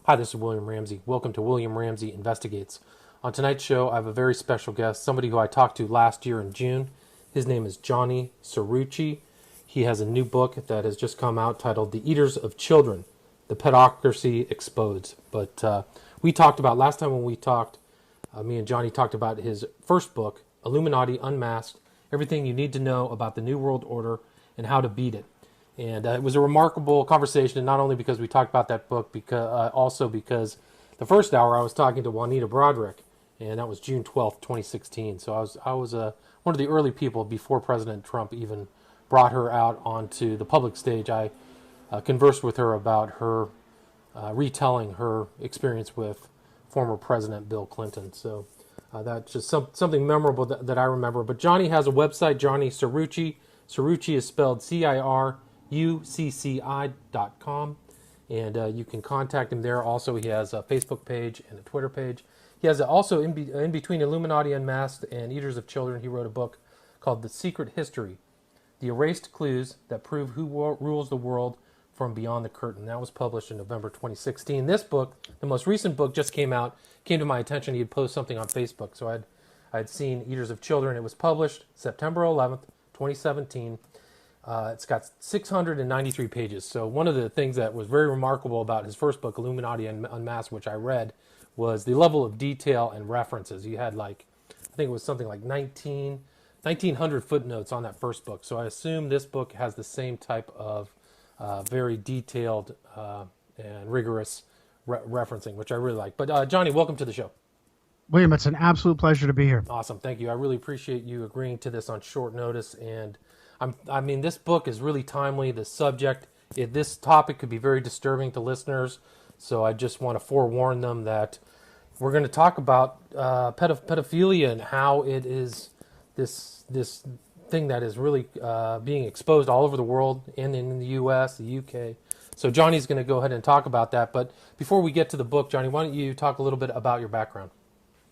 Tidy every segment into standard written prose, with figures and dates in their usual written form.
Hi, this is William Ramsey. Welcome to William Ramsey Investigates. On tonight's show, I have a very special guest, somebody who I talked to last year in June. His name is Johnny Cerrucci. He has a new book that has just come out titled The Eaters of Children, The Pedocracy Exposed. But we talked about, last time when we talked, me and Johnny talked about his first book, Illuminati Unmasked, everything you need to know about the New World Order and how to beat it. And it was a remarkable conversation, not only because we talked about that book, because also because the first hour I was talking to Juanita Broderick, and that was June 12th, 2016. So I was one of the early people before President Trump even brought her out onto the public stage. I conversed with her about her retelling her experience with former President Bill Clinton. So that's just something memorable that I remember. But Johnny has a website, Johnny Cerrucci. Cerrucci is spelled CIRUCCI.com, and you can contact him there. Also, he has a Facebook page and a Twitter page. He has also, in between Illuminati Unmasked and Eaters of Children, he wrote a book called The Secret History, The Erased Clues That Prove Who Rules the World from Beyond the Curtain. That was published in November 2016. This book, the most recent book, just came to my attention. He had posted something on Facebook, so I'd seen Eaters of Children. It was published September 11th, 2017. It's got 693 pages. So one of the things that was very remarkable about his first book, Illuminati Unmasked, which I read, was the level of detail and references. You had I think it was something like 1,900 footnotes on that first book. So I assume this book has the same type of very detailed and rigorous referencing, which I really like. But Johnny, welcome to the show. William, it's an absolute pleasure to be here. Awesome, thank you. I really appreciate you agreeing to this on short notice. And I mean, this book is really timely. The subject, this topic could be very disturbing to listeners. So I just want to forewarn them that we're going to talk about pedophilia and how it is this thing that is really being exposed all over the world, and in the U.S., the U.K. So Johnny's going to go ahead and talk about that. But before we get to the book, Johnny, why don't you talk a little bit about your background?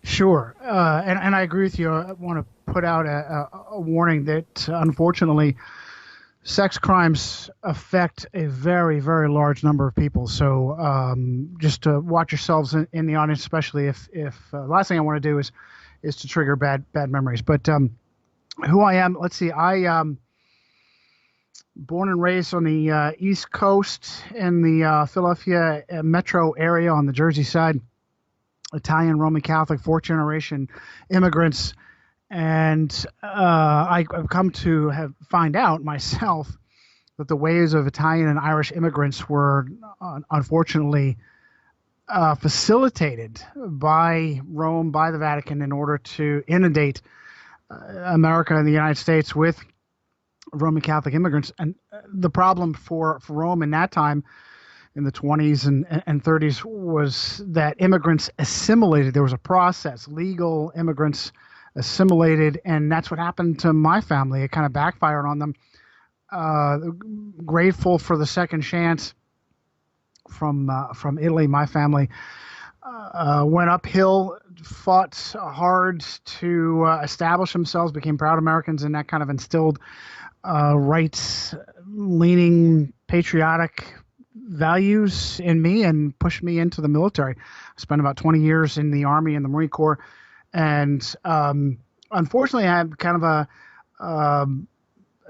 Sure. And I agree with you. I want to put out a warning that unfortunately sex crimes affect a very, very large number of people. So just to watch yourselves in the audience, especially if the last thing I want to do is to trigger bad memories. But who I am, let's see. I born and raised on the East Coast in the Philadelphia metro area on the Jersey side. Italian Roman Catholic, fourth generation immigrants, and I've come to find out myself that the ways of Italian and Irish immigrants were unfortunately facilitated by Rome, by the Vatican, in order to inundate America and the United States with Roman Catholic immigrants. And the problem for Rome in that time, in the 20s and 30s, was that immigrants assimilated. There was a process. Legal immigrants assimilated, and that's what happened to my family. It kind of backfired on them. Grateful for the second chance from Italy. My family went uphill, fought hard to establish themselves, became proud Americans, and that kind of instilled rights-leaning, patriotic values in me and pushed me into the military. I spent about 20 years in the Army and the Marine Corps, and unfortunately I had kind of a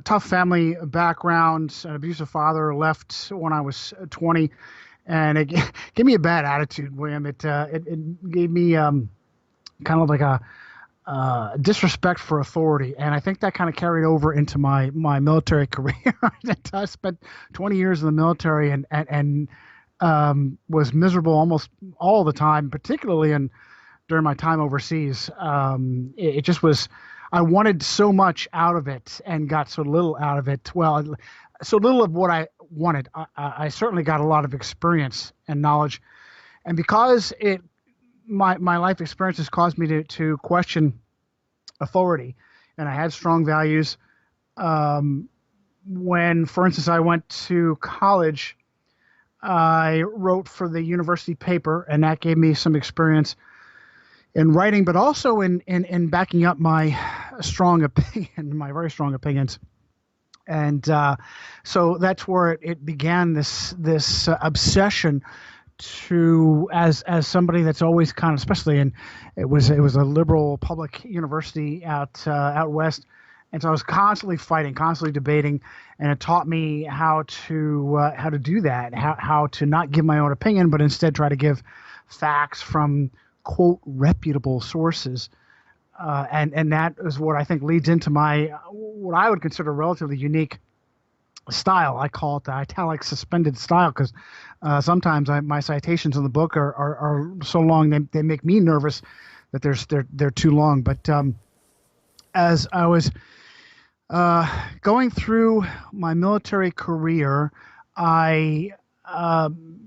tough family background. An abusive father, left when I was 20, and it gave me a bad attitude, William. It gave me kind of like a disrespect for authority, and I think that kind of carried over into my military career. I spent 20 years in the military and was miserable almost all the time, particularly during my time overseas. It just was. I wanted so much out of it and got so little out of it. Well, so little of what I wanted. I certainly got a lot of experience and knowledge, and because my life experiences caused me to question authority, and I had strong values. When, for instance, I went to college, I wrote for the university paper, and that gave me some experience in writing, but also in backing up my strong opinion, my very strong opinions. And so that's where it began, this obsession to as somebody that's always kind of, especially in, it was a liberal public university out west, and so I was constantly fighting, constantly debating, and it taught me how to do that, how to not give my own opinion, but instead try to give facts from quote reputable sources. And that is what I think leads into my what I would consider relatively unique style. I call it the italic suspended style because sometimes my citations in the book are so long they make me nervous that they're too long. But as I was going through my military career, I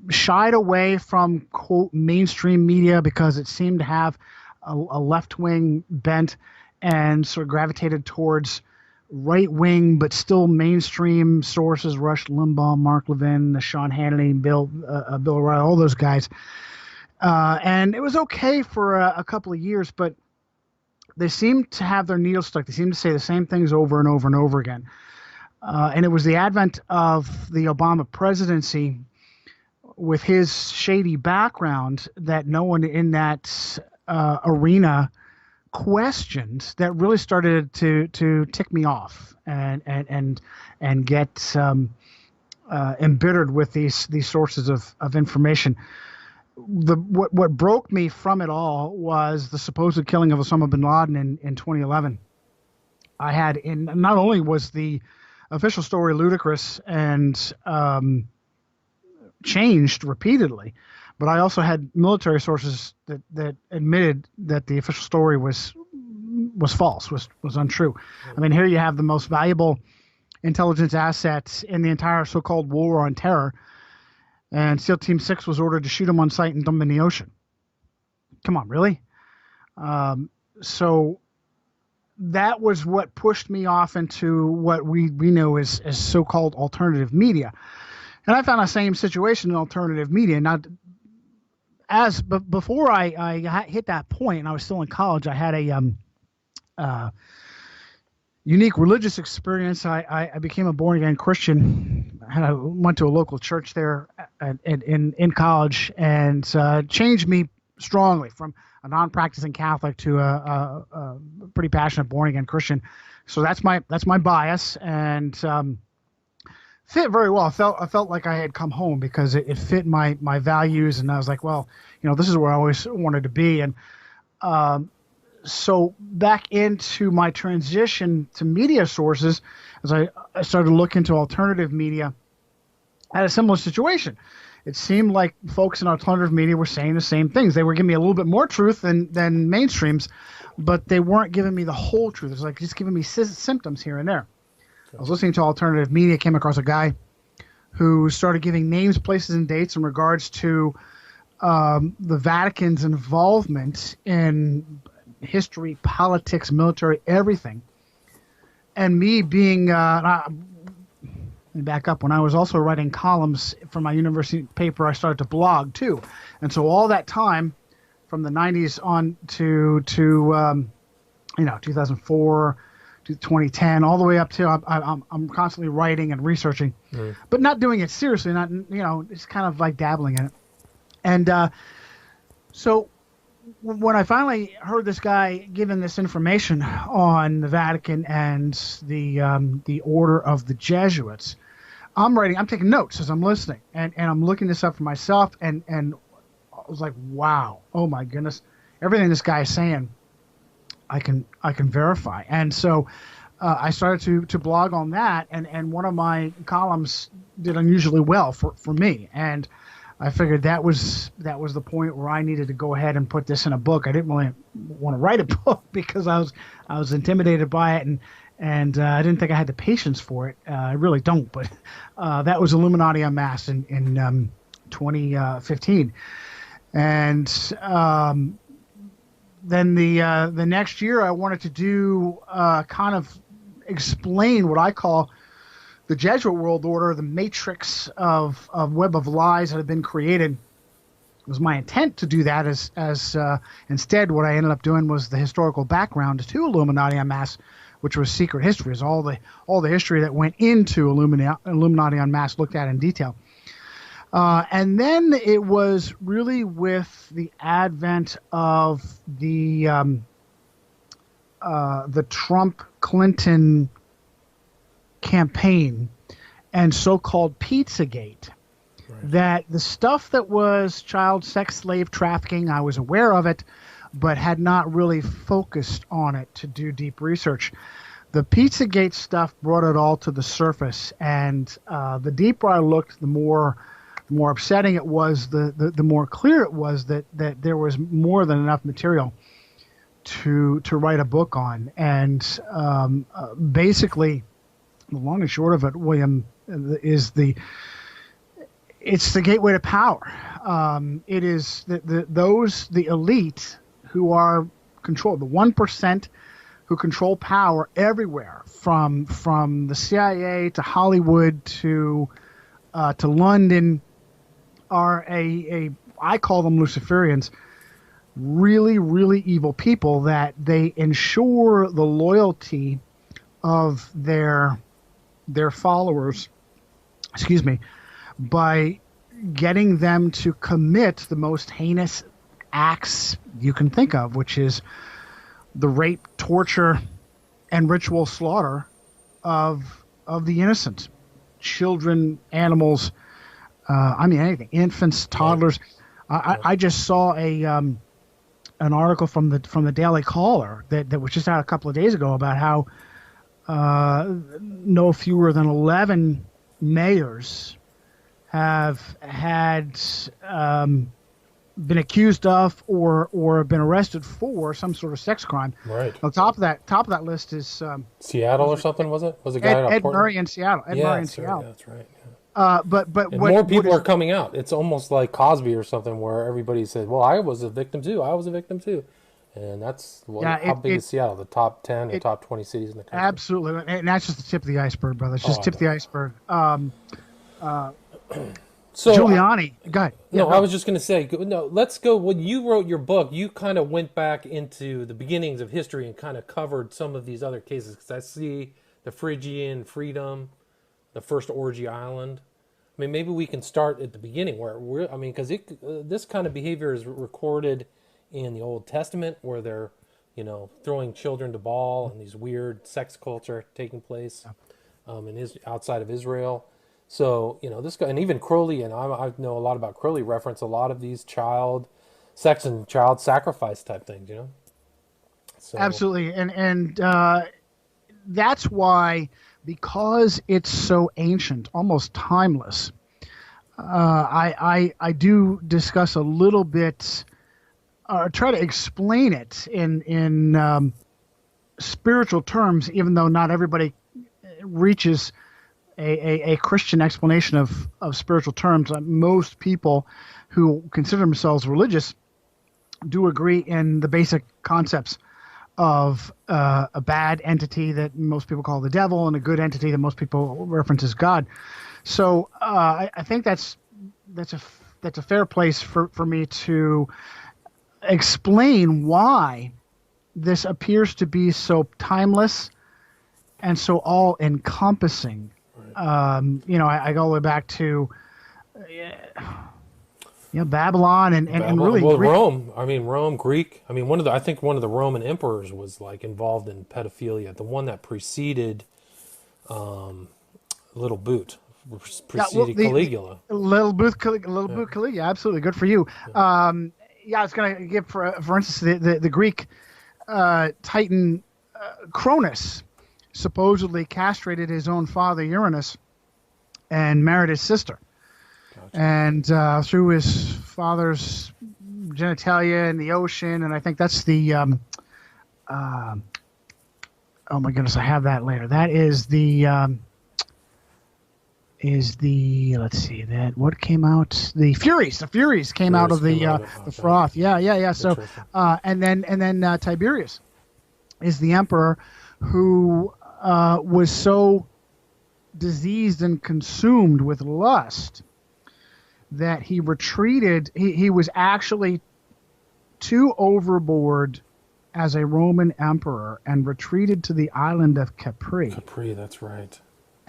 shied away from quote mainstream media because it seemed to have a left-wing bent and sort of gravitated towards right-wing but still mainstream sources: Rush Limbaugh, Mark Levin, Sean Hannity, Bill O'Reilly, all those guys. And it was okay for a couple of years, but they seemed to have their needle stuck. They seemed to say the same things over and over and over again. And it was the advent of the Obama presidency with his shady background that no one in that arena questioned that really started to tick me off and get embittered with these sources of information. What broke me from it all was the supposed killing of Osama bin Laden in 2011. Not only was the official story ludicrous and changed repeatedly, but I also had military sources that admitted that the official story was false, was untrue. I mean, here you have the most valuable intelligence assets in the entire so-called war on terror, and SEAL Team 6 was ordered to shoot him on sight and dump him in the ocean. Come on, really? So that was what pushed me off into what we know as so-called alternative media. And I found the same situation in alternative media. But before I hit that point, and I was still in college, I had a unique religious experience. I became a born-again Christian. I went to a local church there in college, and changed me strongly from a non-practicing Catholic to a pretty passionate born-again Christian. So that's my bias, and fit very well. I felt like I had come home because it fit my values, and I was like, well, this is where I always wanted to be. And so back into my transition to media sources, as I started to look into alternative media, I had a similar situation. It seemed like folks in alternative media were saying the same things. They were giving me a little bit more truth than mainstreams, but they weren't giving me the whole truth. It was like just giving me symptoms here and there. I was listening to alternative media, came across a guy who started giving names, places, and dates in regards to the Vatican's involvement in history, politics, military, everything. And me being, let me back up, when I was also writing columns for my university paper, I started to blog too. And so all that time, from the 90s on to 2004, to 2010, all the way up to I'm constantly writing and researching, but not doing it seriously, not just kind of like dabbling in it. And so when I finally heard this guy giving this information on the Vatican and the order of the Jesuits, I'm taking notes as I'm listening, and I'm looking this up for myself, and I was like, wow, oh my goodness, everything this guy is saying, I can verify. And so I started to blog on that, and one of my columns did unusually well for me, and I figured that was the point where I needed to go ahead and put this in a book. I didn't really want to write a book because I was intimidated by it, and I didn't think I had the patience for it. I really don't, but that was Illuminati Unmasked in 2015, and then the next year I wanted to do kind of explain what I call the Jesuit world order, the matrix of web of lies that have been created. It was my intent to do that as instead what I ended up doing was the historical background to Illuminati Unmasked, which was secret history, is all the history that went into Illuminati Unmasked looked at in detail. And then it was really with the advent of the Trump Clinton campaign and so-called Pizzagate, that the stuff that was child sex slave trafficking, I was aware of it, but had not really focused on it to do deep research. The Pizzagate stuff brought it all to the surface, and the deeper I looked, the more upsetting it was, the more clear it was that there was more than enough material to write a book on. And basically, the long and short of it, William, is it's the gateway to power. It is the elite who are controlled, the 1% who control power everywhere, from the CIA to Hollywood to London, are I call them Luciferians, really, really evil people that they ensure the loyalty of their followers, by getting them to commit the most heinous acts you can think of, which is the rape, torture, and ritual slaughter of the innocent, children, animals, anything, infants, toddlers. I just saw an article from the Daily Caller that was just out a couple of days ago about how no fewer than 11 mayors have had been accused of or been arrested for some sort of sex crime. Right. On top of that list is Seattle or something, was it? Was a guy out of Ed Portland? Murray in Seattle. Yeah, Seattle. that's right. But And more people are coming out. It's almost like Cosby or something, where everybody says, "Well, I was a victim too. I was a victim too," and that's how big is Seattle? The top 10 or top 20 cities in the country. Absolutely, and that's just the tip of the iceberg, brother. It's just tip of the iceberg. So Giuliani, go ahead. I was just going to say, let's go. When you wrote your book, you kind of went back into the beginnings of history and kind of covered some of these other cases. Because I see the Phrygian Freedom, the first Orgy Island. I mean, maybe we can start at the beginning because this kind of behavior is recorded in the Old Testament, where they're, throwing children to ball and these weird sex culture taking place outside of Israel. So, this guy, and even Crowley, and I know a lot about Crowley, reference a lot of these child sex and child sacrifice type things, So, absolutely. And that's why, because it's so ancient, almost timeless, I do discuss a little bit, or try to explain it in spiritual terms, even though not everybody reaches a Christian explanation of spiritual terms. Most people who consider themselves religious do agree in the basic concepts of a bad entity that most people call the devil, and a good entity that most people reference as God. So I think that's a fair place for me to explain why this appears to be so timeless and so all-encompassing. I go all the way back to Babylon and really Greek. Rome. Rome, Greek. I think one of the Roman emperors was involved in pedophilia. The one that preceded Little Boot, Caligula. Little Boot Caligula. Absolutely, good for you. I was going to give for instance the Greek Titan Cronus supposedly castrated his own father Uranus and married his sister. Gotcha. And through his father's genitalia in the ocean, and I think that's the oh my goodness, I have that later. That is the let's see, that what came out, the Furies came out of the froth. Yeah. So and then Tiberius is the emperor who was so diseased and consumed with lust that he retreated. He was actually too overboard as a Roman emperor and retreated to the island of Capri. Capri, that's right.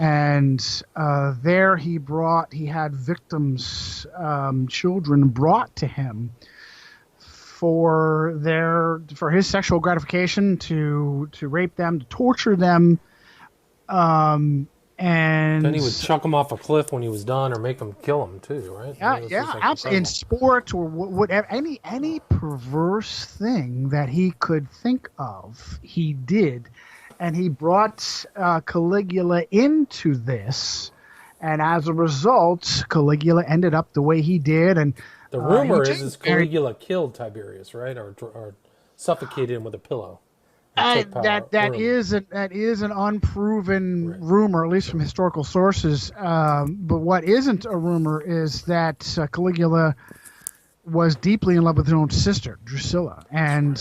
And there he had victims, children brought to him for his sexual gratification, to rape them, to torture them, and then he would chuck them off a cliff when he was done, or make them kill them too, right? Absolutely. In sport or whatever, any perverse thing that he could think of, he did, and he brought Caligula into this, and as a result, Caligula ended up the way he did. And the rumor is Caligula killed Tiberius, right, or suffocated him with a pillow. That is an unproven rumor, at least from historical sources. But what isn't a rumor is that Caligula was deeply in love with his own sister, Drusilla, and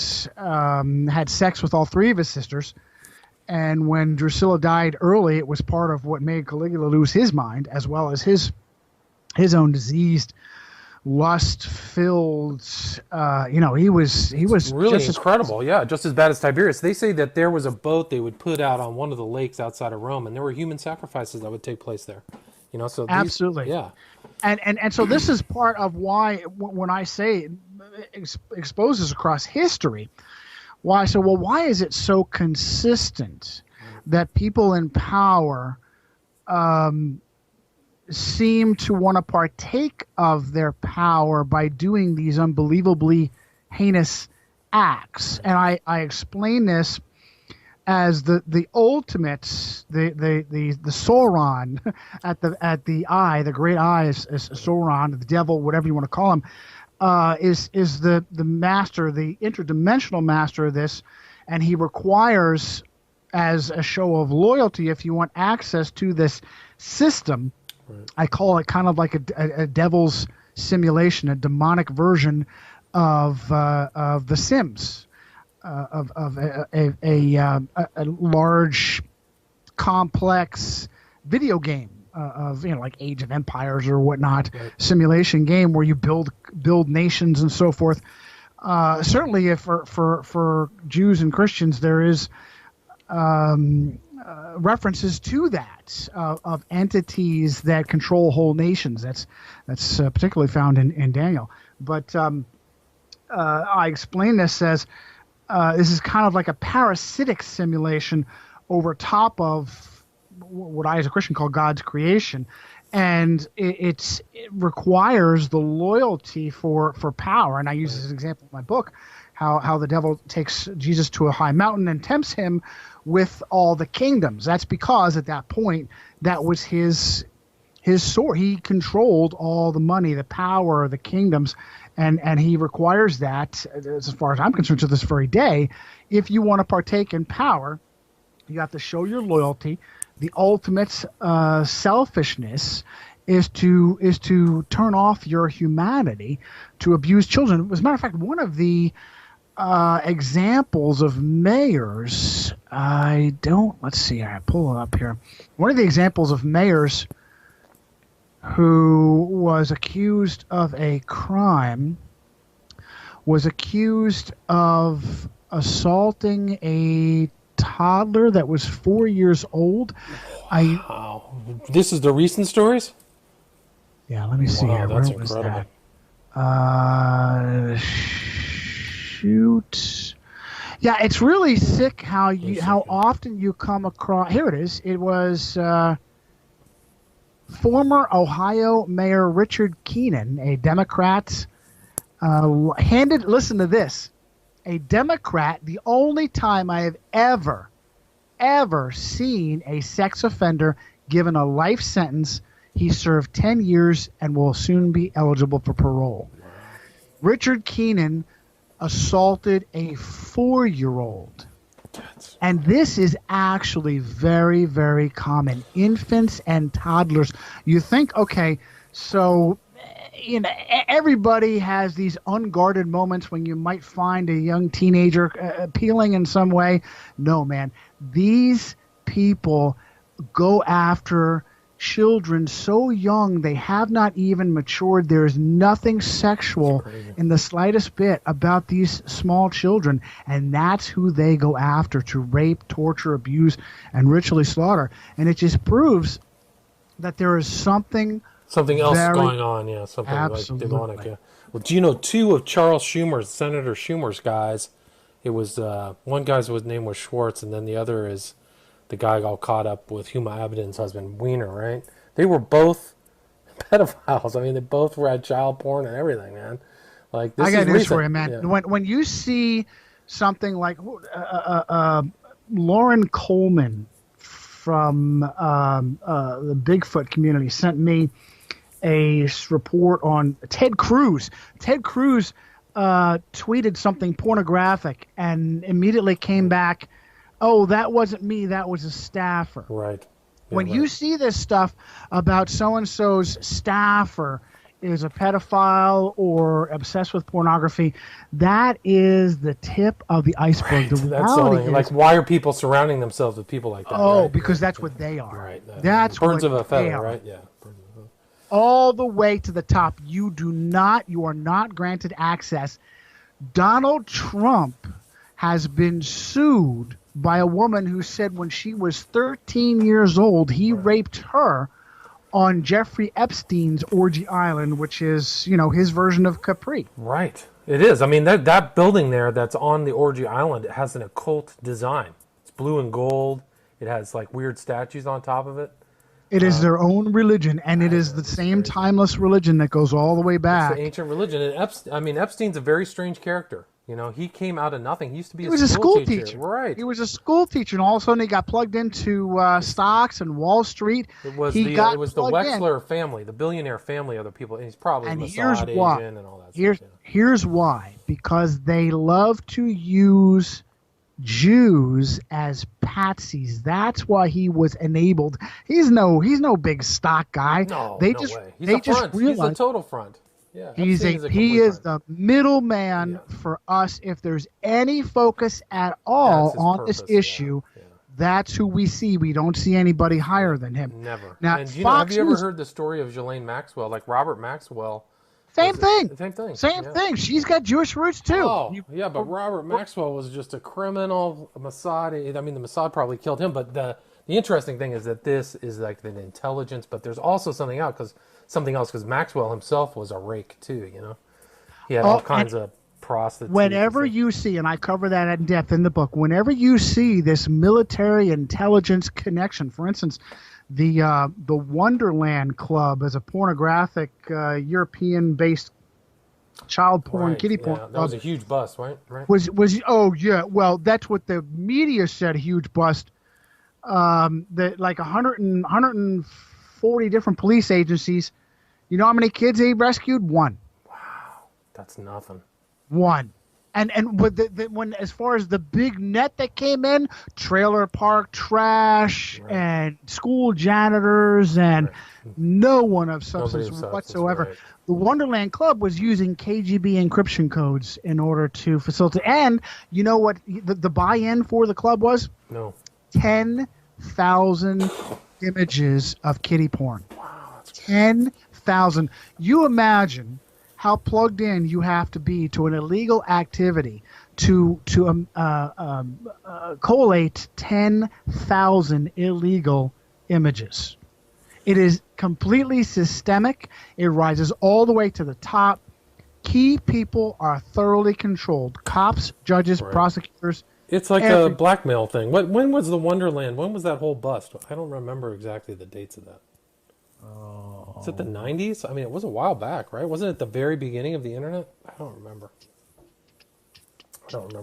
had sex with all three of his sisters. And when Drusilla died early, it was part of what made Caligula lose his mind, as well as his own diseased, lust-filled. He was really incredible. Just as bad as Tiberius. They say that there was a boat they would put out on one of the lakes outside of Rome, and there were human sacrifices that would take place there. Absolutely. And so this is part of why, when I say exposes across history, why is it so consistent that people in power seem to want to partake of their power by doing these unbelievably heinous acts? And I explain this as the ultimate, the Sauron at the eye, the great eye is Sauron, the devil, whatever you want to call him, is the master, the interdimensional master of this, and he requires, as a show of loyalty, if you want access to this system. Right. I call it kind of like a devil's simulation, a demonic version of The Sims, of a large, complex video game of like Age of Empires or whatnot, right. Simulation game where you build nations and so forth. Certainly, if for Jews and Christians, there is references to that of entities that control whole nations. That's particularly found in Daniel. But I explain this as this is kind of like a parasitic simulation over top of what I, as a Christian, call God's creation, and it requires the loyalty for power. And I use this as an example in my book, how the devil takes Jesus to a high mountain and tempts him with all the kingdoms. That's because at that point, that was his sword. He controlled all the money, the power, the kingdoms, and he requires that, as far as I'm concerned, to this very day. If you want to partake in power, you have to show your loyalty. The ultimate selfishness is to turn off your humanity to abuse children. As a matter of fact, one of the examples of mayors, I pull it up here. One of the examples of mayors who was accused of a crime was accused of assaulting a toddler that was 4 years old. Wow. This is the recent stories? Yeah, let me see here. That's Where was incredible. that? Shoot. Yeah, it's really sick how often you come across. Here it is. It was former Ohio Mayor Richard Keenan, a Democrat, listen to this, a Democrat, the only time I have ever seen a sex offender given a life sentence. He served 10 years and will soon be eligible for parole. Wow. Richard Keenan assaulted a 4-year-old. And this is actually very, very common. Infants and toddlers. You think, okay, so everybody has these unguarded moments when you might find a young teenager appealing in some way. No, man. These people go after children so young they have not even matured. There is nothing sexual in the slightest bit about these small children, and that's who they go after to rape, torture, abuse, and ritually slaughter. And it just proves that there is something else going on, yeah, something absolutely. like demonic, yeah. Well, do you know two of Charles Schumer's, Senator Schumer's guys? It was one guy's name was Schwartz, and then the other is the guy all caught up with Huma Abedin's husband, Weiner, right? They were both pedophiles. I mean, they both had child porn and everything, man. Like, this I got is news recent. for you, man. Yeah. When you see something like Lauren Coleman from the Bigfoot community sent me a report on Ted Cruz. Ted Cruz tweeted something pornographic and immediately came back, oh, that wasn't me, that was a staffer. Right. Yeah, when you see this stuff about so-and-so's staffer is a pedophile or obsessed with pornography, that is the tip of the iceberg. Right. The That's reality is, like, why are people surrounding themselves with people like that? oh, right? because that's what they are. Right. That's birds what of a they feather, are. right? Yeah. All the way to the top. You are not granted access. Donald Trump has been sued by a woman who said when she was 13 years old, he raped her on Jeffrey Epstein's Orgy Island, which is, his version of Capri. Right. It is. I mean, that building there that's on the Orgy Island, it has an occult design. It's blue and gold. It has like weird statues on top of it. It is their own religion, and it is the same timeless religion that goes all the way back. It's the ancient religion. And Epstein's a very strange character. He came out of nothing. He used to be a school teacher. Right. He was a school teacher, and all of a sudden he got plugged into stocks and Wall Street. It was the Wexler family, the billionaire family of the people. And he's probably a Mossad agent and all that stuff. Here's why. Because they love to use Jews as patsies. That's why he was enabled. He's no big stock guy. No, way. He's a front. He's a total front. Yeah, he is the middleman for us. If there's any focus at all on this issue, that's who we see. We don't see anybody higher than him. Never. Now, and have you ever heard the story of Ghislaine Maxwell? Like Robert Maxwell. Same thing. Same thing. She's got Jewish roots too. Oh, yeah, but Robert Maxwell was just a criminal Mossad. I mean, the Mossad probably killed him, but the interesting thing is that this is like the intelligence, but there's also something else because Maxwell himself was a rake too. He had all kinds of prostitutes. Whenever you see, and I cover that in depth in the book, whenever you see this military intelligence connection, for instance, the Wonderland Club is a pornographic European-based child porn, kiddie porn. That was a huge bust, right? Was well, that's what the media said. A huge bust. That like 140 different police agencies. You know how many kids they rescued? One. Wow, that's nothing. One. And when as far as the big net that came in, trailer park trash and school janitors and no one of substance whatsoever. Right. The Wonderland Club was using KGB encryption codes in order to facilitate. And you know what the buy-in for the club was? No. 10,000 images of kiddie porn. Wow, that's 10,000. You imagine how plugged in you have to be to an illegal activity to collate 10,000 illegal images. It is completely systemic. It rises all the way to the top. Key people are thoroughly controlled. Cops, judges, prosecutors. It's like a blackmail thing. When was the Wonderland? When was that whole bust? I don't remember exactly the dates of that. Is it the 90s? I mean, it was a while back, right? Wasn't it the very beginning of the internet? I don't remember.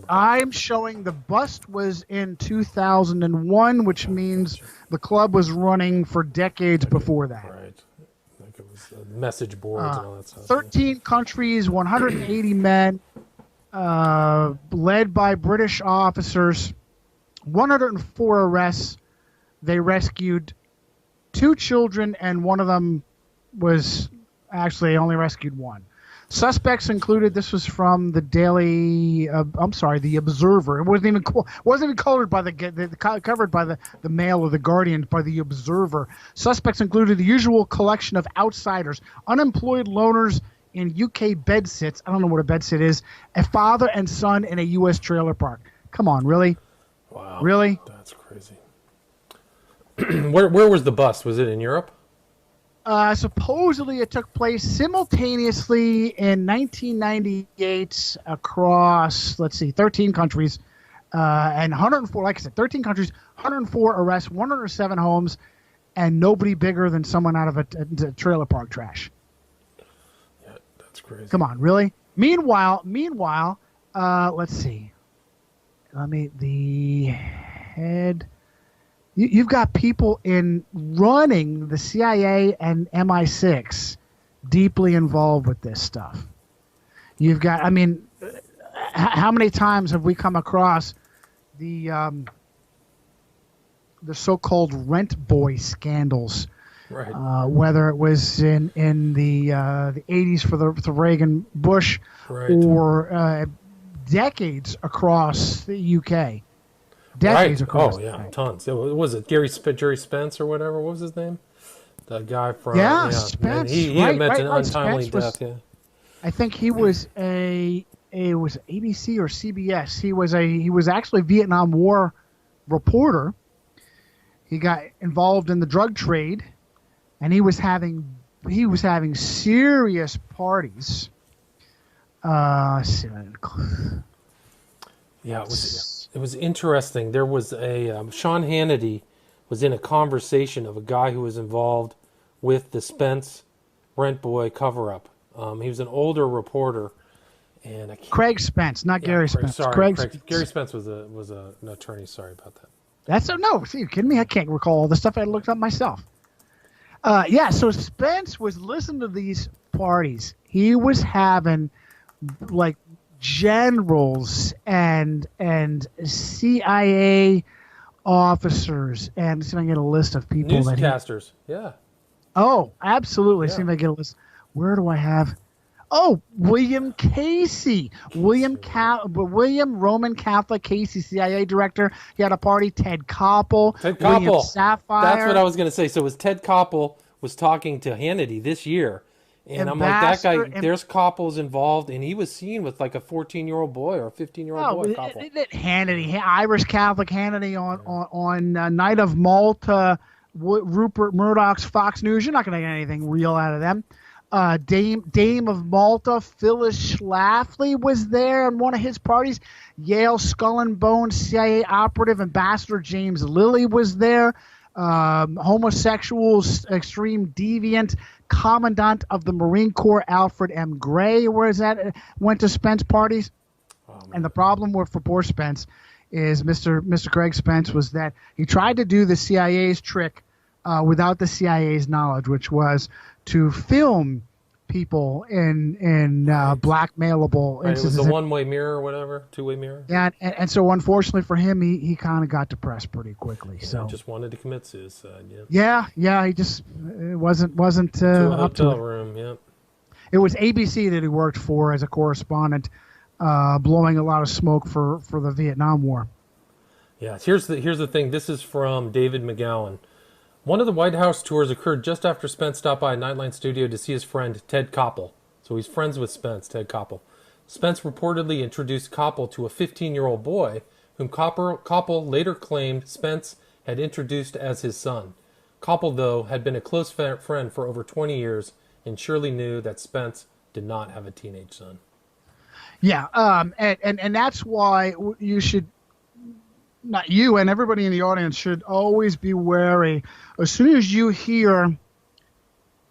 I'm showing the bust was in 2001, which means the club was running for decades before that. Right. Like it was message boards and all that stuff. 13 countries, 180 men, led by British officers, 104 arrests. They rescued 2 children, and one of them was actually only rescued one. Suspects included. This was from the Daily. The Observer. It wasn't even colored by covered by the Mail or the Guardian, by the Observer. Suspects included the usual collection of outsiders, unemployed loners in UK bedsits. I don't know what a bedsit is. A father and son in a U.S. trailer park. Come on, really? Wow. Really? That's crazy. Where was the bust? Was it in Europe? Supposedly it took place simultaneously in 1998 across, 13 countries, and 104, like I said, 13 countries, 104 arrests, 107 homes, and nobody bigger than someone out of a trailer park trash. Yeah, that's crazy. Come on, really? Meanwhile, let's see. The head... You've got people running the CIA and MI6 deeply involved with this stuff. You've got, how many times have we come across the so-called rent boy scandals? Right. Whether it was in the 80s for the Reagan Bush, right, or decades across the UK. Decades across. Oh yeah, tons. Was it Jerry Spence or whatever? What was his name? The guy from Spence. He met an untimely death. Yeah. I think he was it was ABC or CBS. He was actually a Vietnam War reporter. He got involved in the drug trade, and he was having serious parties. Yeah, it was interesting. There was a Sean Hannity was in a conversation of a guy who was involved with the Spence Rent Boy cover-up. He was an older reporter, and Craig Spence, not Gary Spence. Sorry, Craig Spence. Gary Spence was an attorney. Sorry about that. No. See, you kidding me? I can't recall all the stuff I looked up myself. So Spence was listening to these parties. He was having generals and CIA officers, and see if I can get a list of people. Newscasters, yeah. Oh, absolutely. Yeah. See if I can get a list. Where do I have? Oh, William Casey. William Roman Catholic Casey, CIA director. He had a party. Ted Koppel. William Sapphire. That's what I was going to say. So it was Ted Koppel was talking to Hannity this year. And I'm like, that guy, there's Koppel's involved, and he was seen with like a 14-year-old boy or a 15-year-old boy. Hannity, Irish Catholic Hannity on Night of Malta, Rupert Murdoch's Fox News. You're not going to get anything real out of them. Dame of Malta, Phyllis Schlafly was there on one of his parties. Yale Skull and Bones CIA operative Ambassador James Lilly was there. Homosexuals, extreme deviant, Commandant of the Marine Corps Alfred M. Gray, went to Spence parties. And the problem for poor Spence is Mr. Craig Spence was that he tried to do the CIA's trick without the CIA's knowledge, which was to film people in blackmailable instances. It was a one-way mirror or whatever, two-way mirror. Yeah, and so unfortunately for him, he kind of got depressed pretty quickly. Yeah, so just wanted to commit suicide. Yeah, he just it wasn't to a up to hotel room. Yeah, it was ABC that he worked for as a correspondent, blowing a lot of smoke for the Vietnam War. Yeah, here's the thing. This is from David McGowan. One of the White House tours occurred just after Spence stopped by a Nightline studio to see his friend Ted Koppel. So he's friends with Spence, Ted Koppel. Spence reportedly introduced Koppel to a 15-year-old boy, whom Koppel later claimed Spence had introduced as his son. Koppel, though, had been a close friend for over 20 years and surely knew that Spence did not have a teenage son. Yeah, and that's why you should, not you and everybody in the audience should always be wary. As soon as you hear,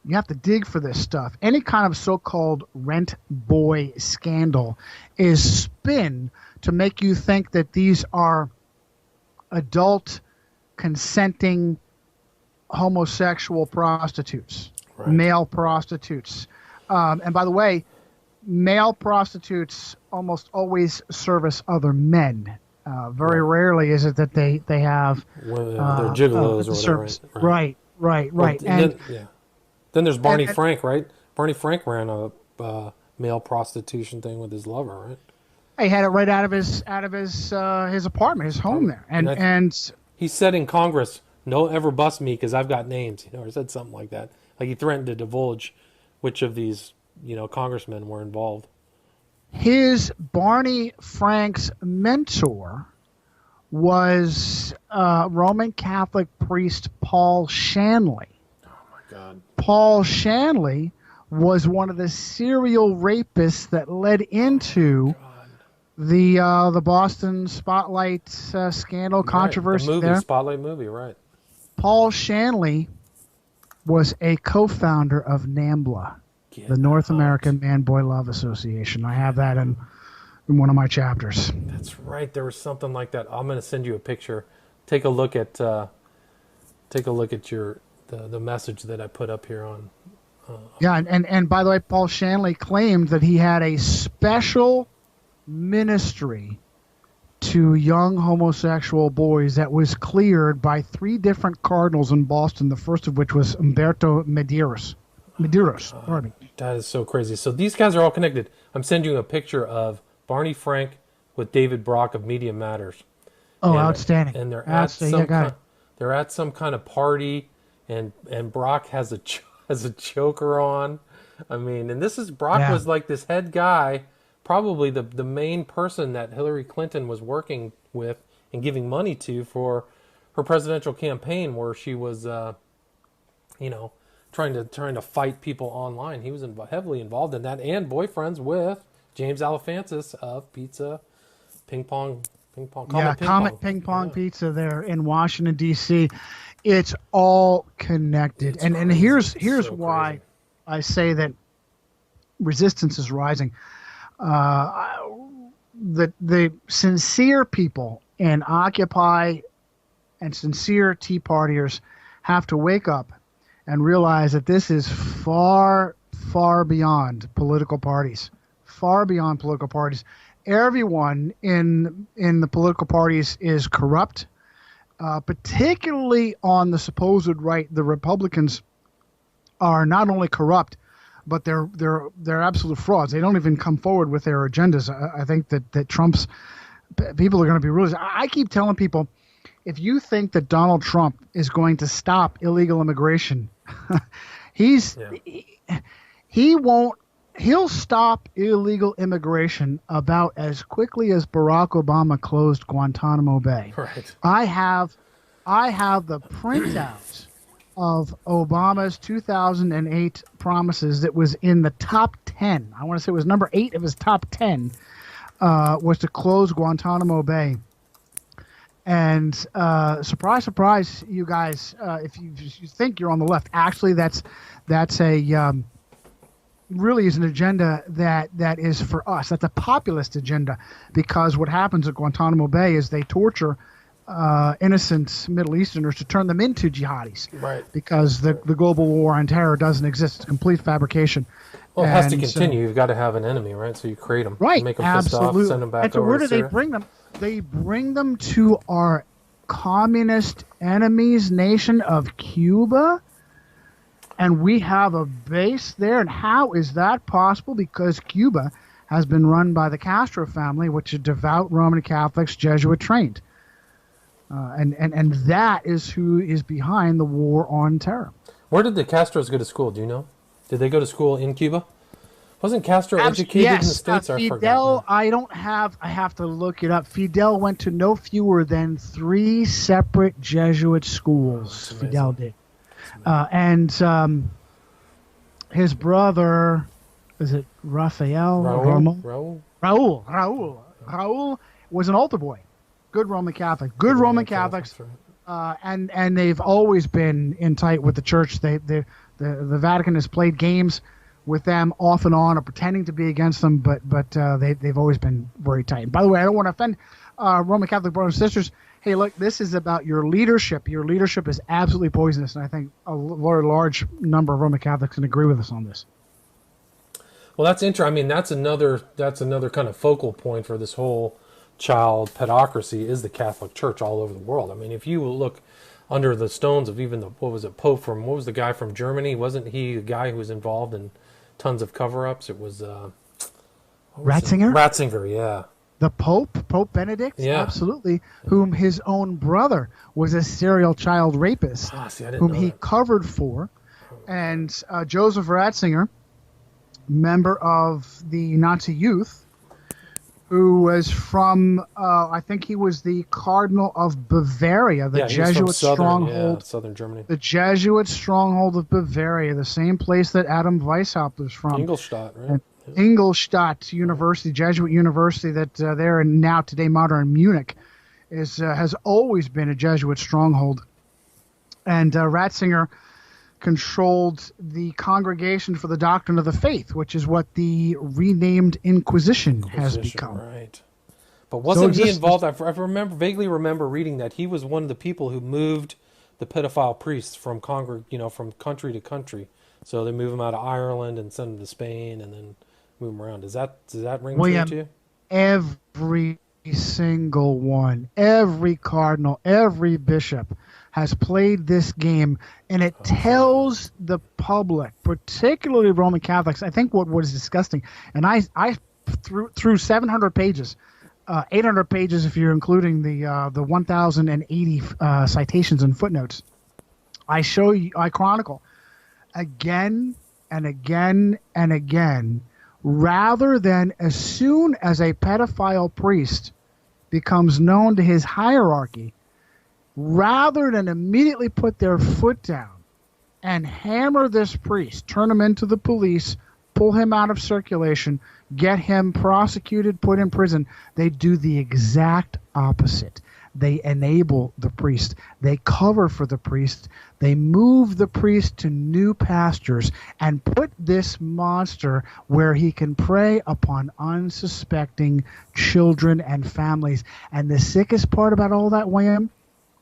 you have to dig for this stuff. Any kind of so-called rent boy scandal is spin to make you think that these are adult, consenting homosexual prostitutes, right. Male prostitutes. And by the way, male prostitutes almost always service other men. Very rarely is it that they have they're gigolos or whatever. Right. Well, Then there's Barney Frank, right? Barney Frank ran a male prostitution thing with his lover, right? He had it right out of his apartment, his home there, and He said in Congress, "Don't ever bust me because I've got names," or said something like that. Like he threatened to divulge which of these, congressmen were involved. his Barney Frank's mentor was Roman Catholic priest Paul Shanley. Oh my God. Paul Shanley was one of the serial rapists that led into the Boston Spotlight scandal controversy. The movie, there. Spotlight movie, right? Paul Shanley was a co-founder of NAMBLA, the North American Man-Boy Love Association. I have that in one of my chapters. That's right. There was something like that. I'm going to send you a picture. Take a look at your the message that I put up here on. Yeah, and by the way, Paul Shanley claimed that he had a special ministry to young homosexual boys that was cleared by 3 different cardinals in Boston, the first of which was Umberto Medeiros. Pardon me. That is so crazy. So these guys are all connected. I'm sending you a picture of Barney Frank with David Brock of Media Matters. Oh, outstanding. And they're outstanding. They're at some kind of party, and Brock has a choker on. I mean, and Brock was like this head guy, probably the main person that Hillary Clinton was working with and giving money to for her presidential campaign, where she was, trying to fight people online. He was heavily involved in that, and boyfriends with James Alefantis of Pizza Ping Pong. Comet Ping Pong Pizza there in Washington D.C. It's all connected, and here's so why crazy. I say that resistance is rising. The sincere people in Occupy and sincere Tea Partiers have to wake up and realize that this is far, far beyond political parties. Far beyond political parties. Everyone in the political parties is corrupt, particularly on the supposed right. The Republicans are not only corrupt, but they're absolute frauds. They don't even come forward with their agendas. I think that Trump's people are going to be really. I keep telling people, if you think that Donald Trump is going to stop illegal immigration, he won't. He'll stop illegal immigration about as quickly as Barack Obama closed Guantanamo Bay. Right. I have the printouts of Obama's 2008 promises that was in the top 10. I want to say it was number 8 of his top 10 was to close Guantanamo Bay. And surprise, surprise, you guys, if you think you're on the left, actually that's a really is an agenda that is for us. That's a populist agenda, because what happens at Guantanamo Bay is they torture innocent Middle Easterners to turn them into jihadis. Right. Because the global war on terror doesn't exist. It's a complete fabrication. Well, it has to continue. You've got to have an enemy, right? So you create them. Right. Make them absolutely. pissed off, send them back and so over where to do they bring them? They bring them to our communist enemies nation of Cuba. And we have a base there. And how is that possible? Because Cuba has been run by the Castro family, which are devout Roman Catholics, Jesuit trained. And that is who is behind the war on terror. Where did the Castros go to school? Do you know? Did they go to school in Cuba? Wasn't Castro educated in the States? Fidel, I have to look it up. Fidel went to no fewer than 3 separate Jesuit schools. Fidel did. And his brother, is it Rafael? Raul was an altar boy. Good Roman Catholic. Good Roman Catholics. Right. And they've always been in tight with the church. The Vatican has played games with them off and on, or pretending to be against them, but they've always been very tight. And by the way, I don't want to offend Roman Catholic brothers and sisters. Hey, look, this is about your leadership. Your leadership is absolutely poisonous, and I think a very large number of Roman Catholics can agree with us on this. Well, that's interesting. I mean, that's another kind of focal point for this whole child pedocracy is the Catholic Church all over the world. I mean, if you look under the stones of even what was the guy from Germany? Wasn't he the guy who was involved in tons of cover-ups? It was What was it? Ratzinger, Ratzinger, yeah. the Pope Benedict, Yeah. absolutely, whom his own brother was a serial child rapist, Ah, see, I didn't whom know he that. covered for. And Joseph Ratzinger, member of the Nazi Youth, who was from, I think he was the Cardinal of Bavaria, Yeah, he was from southern Germany. the Jesuit stronghold of Bavaria, the same place that Adam Weishaupt was from. Ingolstadt, right? And Ingolstadt University, Jesuit University, that there and now today modern Munich, has always been a Jesuit stronghold. And Ratzinger controlled the Congregation for the Doctrine of the Faith, which is what the renamed Inquisition has become. Right. But wasn't he just- involved? I vaguely remember reading that he was one of the people who moved the pedophile priests from from country to country. So they move them out of Ireland and send them to Spain, and then move them around. Does that ring William, true to you? Every single one, every cardinal, every bishop has played this game, and it tells the public, particularly Roman Catholics. I think what was disgusting, and I through 700 pages, 800 pages if you're including the 1,080 citations and footnotes. I chronicle again and again and again, rather than as soon as a pedophile priest becomes known to his hierarchy, rather than immediately put their foot down and hammer this priest, turn him into the police, pull him out of circulation, get him prosecuted, put in prison, they do the exact opposite. They enable the priest. They cover for the priest. They move the priest to new pastures and put this monster where he can prey upon unsuspecting children and families. And the sickest part about all that, William,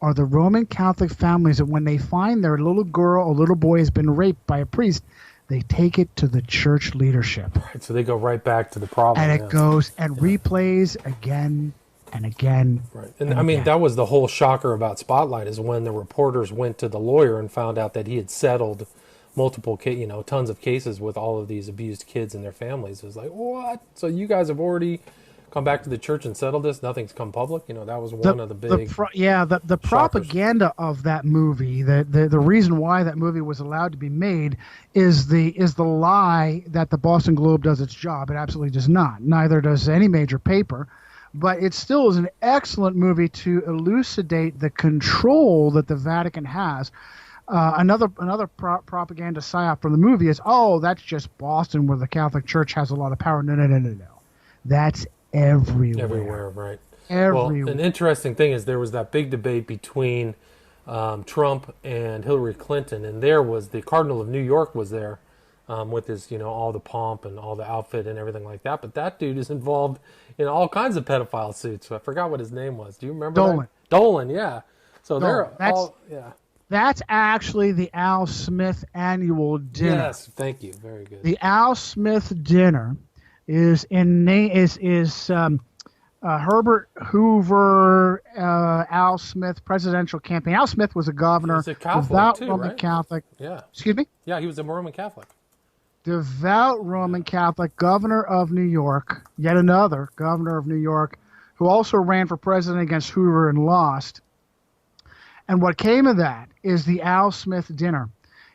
are the Roman Catholic families that when they find their little girl or little boy has been raped by a priest, they take it to the church leadership. Right, so they go right back to the problem. And it goes and replays again and again. Right. And I mean, again. that was the whole shocker about Spotlight, is when the reporters went to the lawyer and found out that he had settled multiple, tons of cases with all of these abused kids and their families. It was like, what? So you guys have already come back to the church and settled this? Nothing's come public? That was one of the big... The propaganda of that movie, the reason why that movie was allowed to be made is the lie that the Boston Globe does its job. It absolutely does not. Neither does any major paper. But it still is an excellent movie to elucidate the control that the Vatican has. Another propaganda psyop from the movie is, that's just Boston where the Catholic Church has a lot of power. No. That's everywhere. Everywhere, right. Everywhere. Well, an interesting thing is there was that big debate between Trump and Hillary Clinton, and there was the Cardinal of New York was there with his, all the pomp and all the outfit and everything like that. But that dude is involved in all kinds of pedophile suits. So I forgot what his name was. Do you remember Dolan. that? Dolan, yeah. So Dolan. yeah. That's actually the Al Smith annual dinner. Yes, thank you. Very good. The Al Smith dinner is Herbert Hoover, Al Smith presidential campaign. Al Smith was a governor, He was a Catholic devout too, Roman right? Catholic. Yeah. Excuse me? Yeah, he was a Roman Catholic. Devout Roman Catholic, governor of New York, yet another governor of New York, who also ran for president against Hoover and lost. And what came of that is the Al Smith dinner.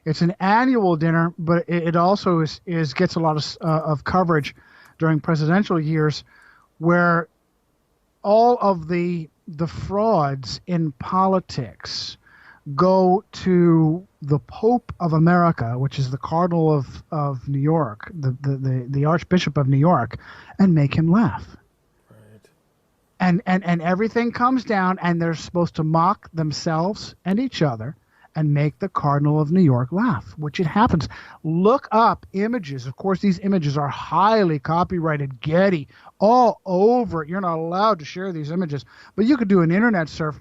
It's an annual dinner, but it also gets a lot of coverage during presidential years, where all of the frauds in politics go to the Pope of America, which is the Cardinal of New York, the Archbishop of New York, and make him laugh. Right. And everything comes down, and they're supposed to mock themselves and each other and make the Cardinal of New York laugh, which it happens. Look up images. Of course, these images are highly copyrighted. Getty, all over it. You're not allowed to share these images. But you could do an internet surf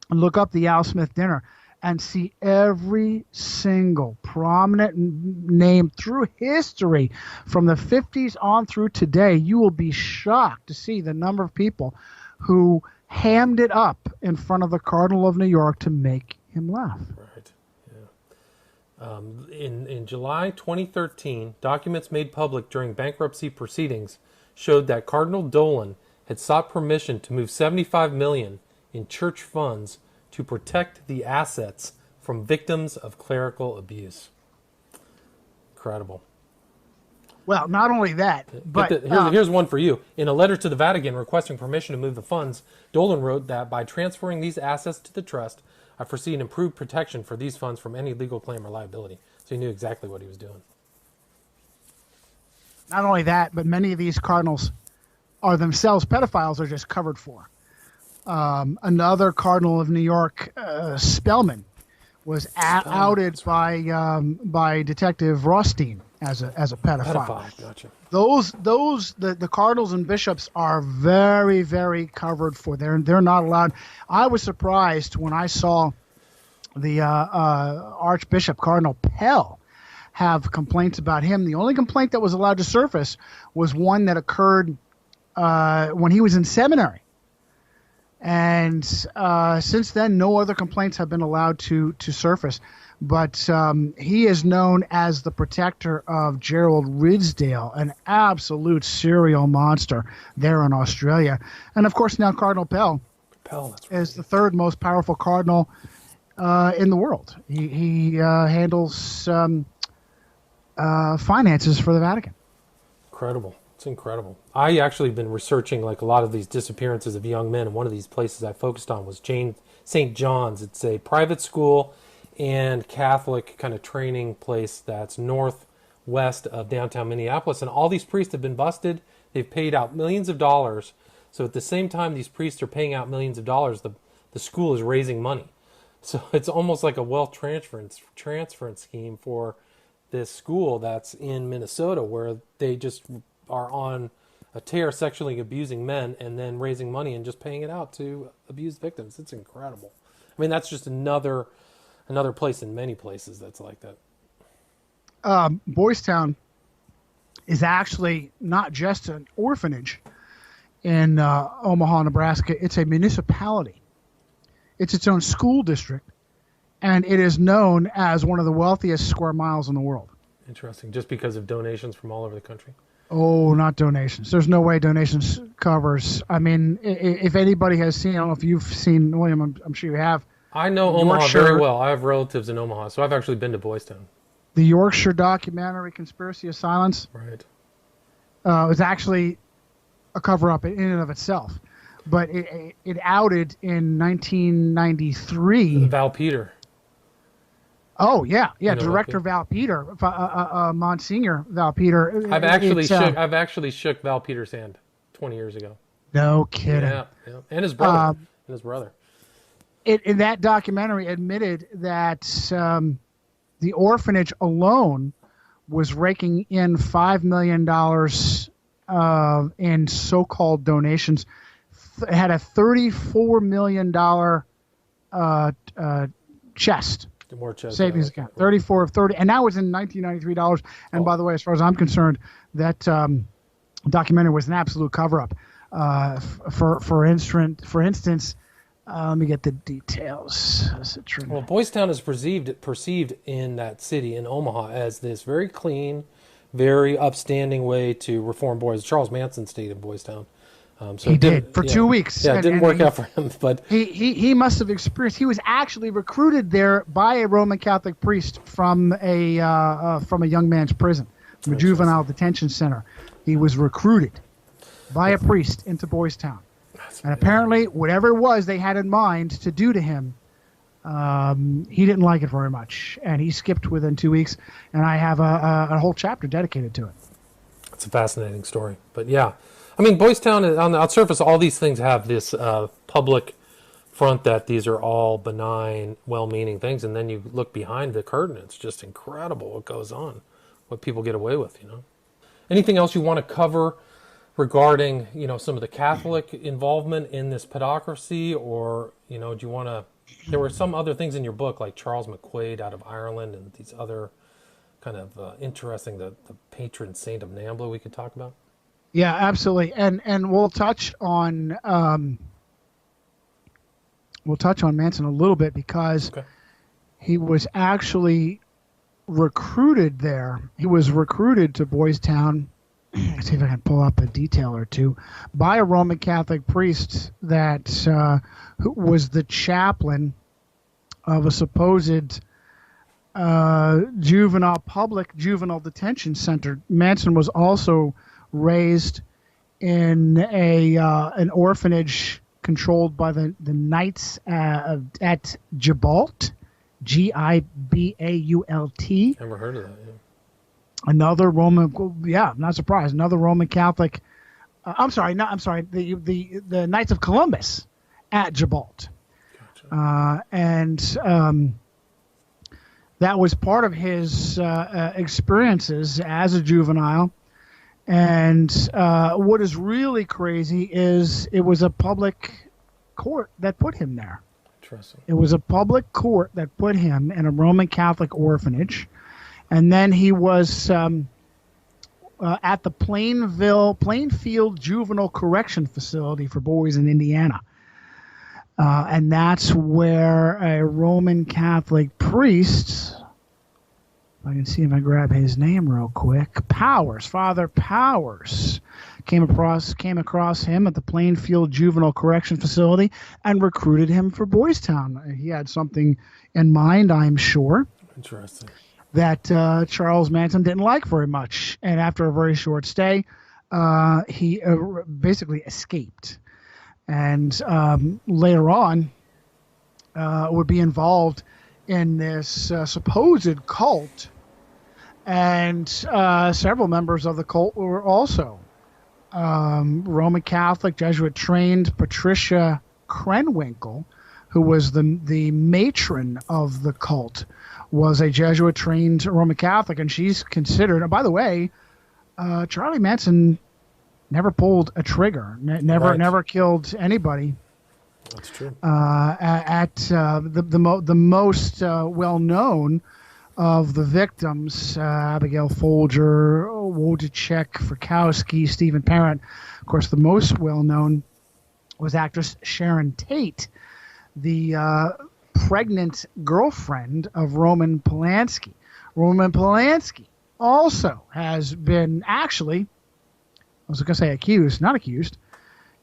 and look up the Al Smith dinner and see every single prominent name through history from the 50s on through today. You will be shocked to see the number of people who hammed it up in front of the Cardinal of New York to make him laugh. Right. Yeah. In July 2013, documents made public during bankruptcy proceedings showed that Cardinal Dolan had sought permission to move $75 million in church funds to protect the assets from victims of clerical abuse. Incredible. Well, not only that, but here's one for you. In a letter to the Vatican requesting permission to move the funds, Dolan wrote that by transferring these assets to the trust, I foresee an improved protection for these funds from any legal claim or liability. So he knew exactly what he was doing. not only that, but many of these cardinals are themselves pedophiles, are just covered for. Another cardinal of New York, Spellman, was outed by Detective Rothstein as a pedophile. Gotcha. The cardinals and bishops are very, very covered for. They're not allowed. I was surprised when I saw the Archbishop Cardinal Pell have complaints about him. The only complaint that was allowed to surface was one that occurred when he was in seminary. And since then, no other complaints have been allowed to surface. But he is known as the protector of Gerald Ridsdale, an absolute serial monster there in Australia. And, of course, now Cardinal Pell is the third most powerful cardinal in the world. He handles finances for the Vatican. Incredible. It's incredible. I actually been researching like a lot of these disappearances of young men, and one of these places I focused on was St. John's. It's a private school and Catholic kind of training place that's northwest of downtown Minneapolis, and all these priests have been busted. They've paid out millions of dollars. So at the same time these priests are paying out millions of dollars, the school is raising money. So it's almost like a wealth transference scheme for this school that's in Minnesota, where they just are on a tear sexually abusing men and then raising money and just paying it out to abused victims. It's incredible. I mean, that's just another place in many places that's like that. Boys Town is actually not just an orphanage in Omaha, Nebraska. It's a municipality. It's its own school district, and it is known as one of the wealthiest square miles in the world. Interesting. Just because of donations from all over the country? Oh, not donations. There's no way donations covers. I mean, if anybody has seen, I don't know if you've seen, William, I'm sure you have. I know Omaha very well. I have relatives in Omaha, so I've actually been to Boys Town. The Yorkshire documentary, Conspiracy of Silence, right, was actually a cover-up in and of itself. But it outed in 1993. Val Peter. Oh, yeah. Director Val Peter, Monsignor Val Peter. I've actually shook Val Peter's hand 20 years ago. No kidding. Yeah. And his brother. In that documentary admitted that the orphanage alone was raking in $5 million in so-called donations. It had a $34 million chest. More chest savings account. 34 of 30. And that was in $1993. And by the way, as far as I'm concerned, that documentary was an absolute cover-up. For instance, let me get the details. Well, Boys Town is perceived in that city, in Omaha, as this very clean, very upstanding way to reform boys. Charles Manson stayed in Boys Town. So he did for 2 weeks. Yeah, it didn't work out for him, but he must have experienced. He was actually recruited there by a Roman Catholic priest from a young man's prison, from a juvenile detention center. He was recruited by a priest into Boys Town, and apparently, whatever it was they had in mind to do to him, he didn't like it very much, and he skipped within 2 weeks. And I have a whole chapter dedicated to it. It's a fascinating story, but yeah. I mean, Boys Town, on the surface, all these things have this public front that these are all benign, well-meaning things, and then you look behind the curtain, it's just incredible what goes on, what people get away with, Anything else you want to cover regarding, some of the Catholic involvement in this pedocracy, or, do you want to... There were some other things in your book, like Charles McQuaid out of Ireland, and these other kind of interesting, the patron saint of NAMBLA we could talk about? Yeah, absolutely, and we'll touch on Manson a little bit because he was actually recruited there. He was recruited to Boys Town let's see if I can pull up a detail or two, by a Roman Catholic priest that who was the chaplain of a supposed public juvenile detention center. Manson was also raised in an orphanage controlled by the Knights at Gibault, Gibault. Never heard of that. Yeah. Another Roman, yeah, not surprised. Another Roman Catholic. The Knights of Columbus at Gibault, Gotcha. and that was part of his experiences as a juvenile. And what is really crazy is it was a public court that put him there. Interesting. It was a public court that put him in a Roman Catholic orphanage. And then he was at the Plainfield Juvenile Correction Facility for boys in Indiana. And that's where a Roman Catholic priest, if I can see if I grab his name real quick, Father Powers, came across him at the Plainfield Juvenile Correction Facility and recruited him for Boys Town. He had something in mind, I'm sure. Interesting. That Charles Manson didn't like very much. And after a very short stay, he basically escaped. And later on, would be involved in this supposed cult. And several members of the cult were also Roman Catholic, Jesuit-trained Patricia Krenwinkel, who was the matron of the cult, was a Jesuit-trained Roman Catholic, and she's considered. And by the way, Charlie Manson never pulled a trigger, never killed anybody. That's true. The most well-known of the victims, Abigail Folger, Wojciech Frykowski, Stephen Parent. Of course, the most well-known was actress Sharon Tate, the pregnant girlfriend of Roman Polanski. Roman Polanski also has been I was going to say accused, not accused.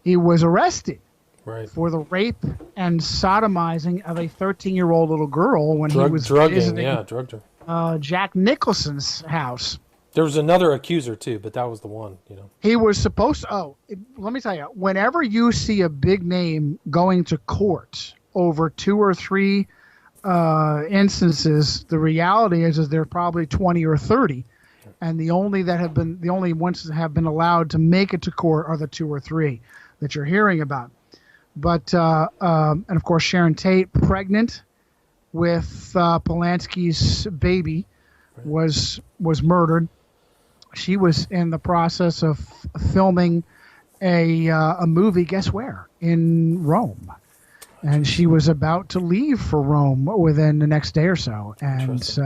He was arrested for the rape and sodomizing of a 13-year-old little girl when he was visiting drugged her. Jack Nicholson's house. There was another accuser too, but that was the one. He was supposed to. Let me tell you. Whenever you see a big name going to court over 2 or 3 instances, the reality is there are probably 20 or 30, and the only ones that have been allowed to make it to court are the 2 or 3 that you're hearing about. But and of course Sharon Tate, pregnant with Polanski's baby, was murdered. She was in the process of filming a movie. Guess where? In Rome. And she was about to leave for Rome within the next day or so. And it's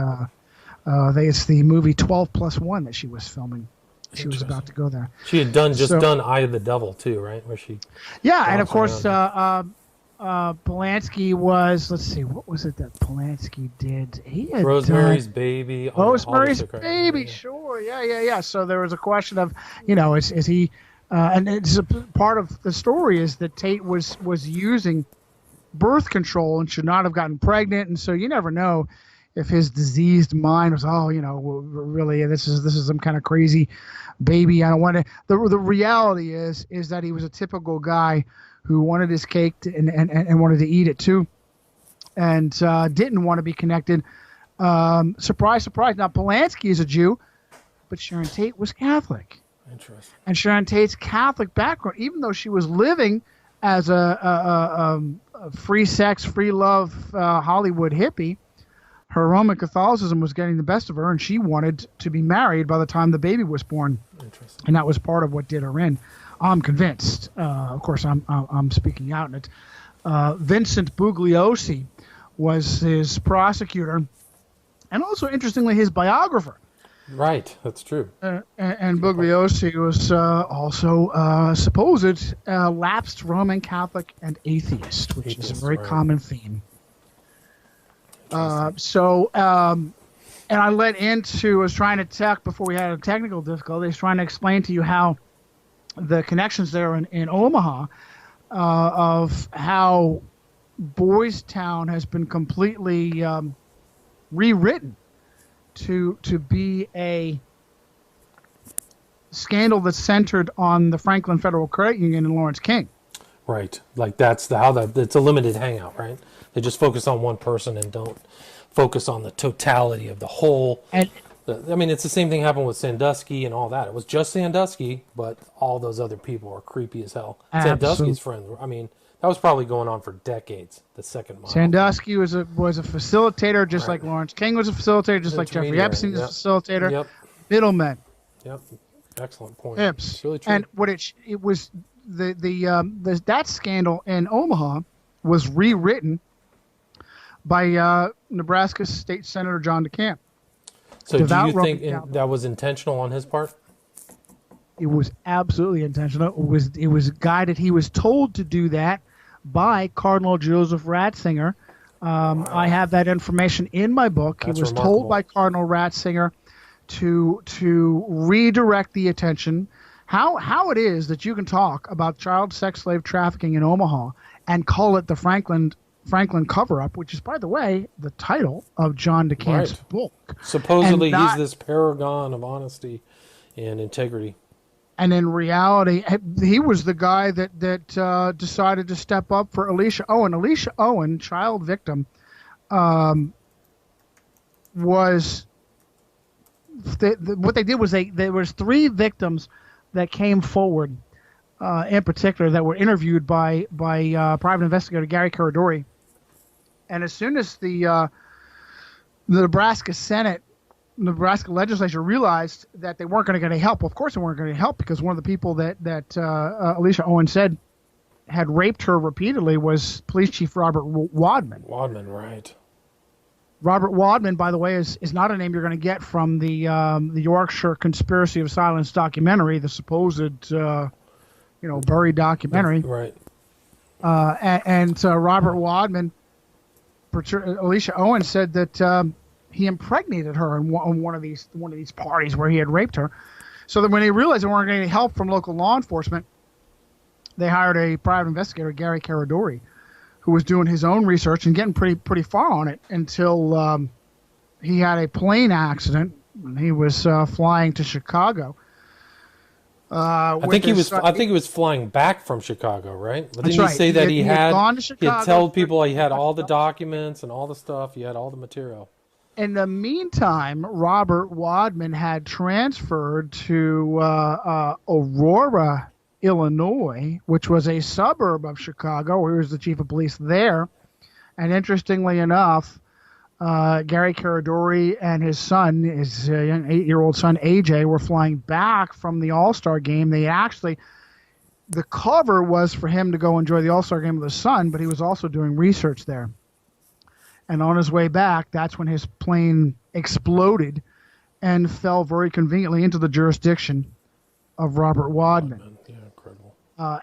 the movie 12+1 that she was filming. She was about to go there. She had done Eye of the Devil too, right? Where she. Yeah, and of course Polanski was. Let's see, what was it that Polanski did? He had Rosemary's Baby. Rosemary's Baby, sure, yeah. So there was a question of, is he? And it's a part of the story is that Tate was using birth control and should not have gotten pregnant, and so you never know if his diseased mind was, really this is some kind of crazy baby. I don't want to. The reality is that he was a typical guy who wanted his cake and wanted to eat it too, and didn't want to be connected. Surprise, surprise. Now Polanski is a Jew, but Sharon Tate was Catholic. Interesting. And Sharon Tate's Catholic background, even though she was living as a free sex, free love Hollywood hippie, her Roman Catholicism was getting the best of her, and she wanted to be married by the time the baby was born. Interesting. And that was part of what did her in. I'm convinced. Of course, I'm speaking out in it. Vincent Bugliosi was his prosecutor, and also interestingly his biographer. Right, that's true. And Bugliosi was also supposed lapsed Roman Catholic and atheist, which is a very common theme. And and I led into, was trying to tech before we had a technical difficulty. I was trying to explain to you how the connections there in Omaha, of how Boys Town has been completely rewritten to be a scandal that's centered on the Franklin Federal Credit Union and Lawrence King. Right. Like that's it's a limited hangout, right? They just focus on one person and don't focus on the totality of the whole. And I mean, it's the same thing happened with Sandusky and all that. It was just Sandusky, but all those other people are creepy as hell. Sandusky's friends. I mean, that was probably going on for decades. The second mile. Sandusky was a facilitator, just like Lawrence King was a facilitator, just like Jeffrey Epstein was a facilitator. Yep. Middlemen. Yep. Excellent point. Hips. It's really true. And what it was that scandal in Omaha was rewritten by Nebraska State Senator John DeCamp. So do you think that was intentional on his part? It was absolutely intentional. It was guided. He was told to do that by Cardinal Joseph Ratzinger. Wow. I have that information in my book. That's he was remarkable. told by Cardinal Ratzinger to redirect the attention. How it is that you can talk about child sex slave trafficking in Omaha and call it the Franklin cover-up, which is, by the way, the title of John DeCamp's book. Supposedly he's this paragon of honesty and integrity. And in reality, he was the guy that decided to step up for Alicia Owen. Alicia Owen, child victim, was... what they did was there was 3 victims that came forward, in particular, that were interviewed by private investigator Gary Caradori. And as soon as the Nebraska legislature realized that they weren't going to get any help, well, of course they weren't going to get help, because one of the people that Alicia Owen said had raped her repeatedly was Police Chief Robert Wadman. Wadman, right. Robert Wadman, by the way, is not a name you're going to get from the Yorkshire Conspiracy of Silence documentary, the supposed buried documentary. Right. And Robert Wadman, Alicia Owen said that he impregnated her in one of these parties where he had raped her. So that when they realized they weren't getting any help from local law enforcement, they hired a private investigator, Gary Caradori, who was doing his own research and getting pretty far on it until he had a plane accident when he was flying to Chicago. I think he was flying back from Chicago, right? But didn't he say that he had gone to Chicago? He had told people he had all the documents and all the stuff. He had all the material. In the meantime, Robert Wadman had transferred to Aurora, Illinois, which was a suburb of Chicago, where he was the chief of police there. And interestingly enough, Gary Caradori and his son, his young 8-year-old son AJ, were flying back from the All-Star game. The cover was for him to go enjoy the All-Star game with his son, but he was also doing research there. And on his way back, that's when his plane exploded and fell very conveniently into the jurisdiction of Robert Wadman. Yeah, incredible.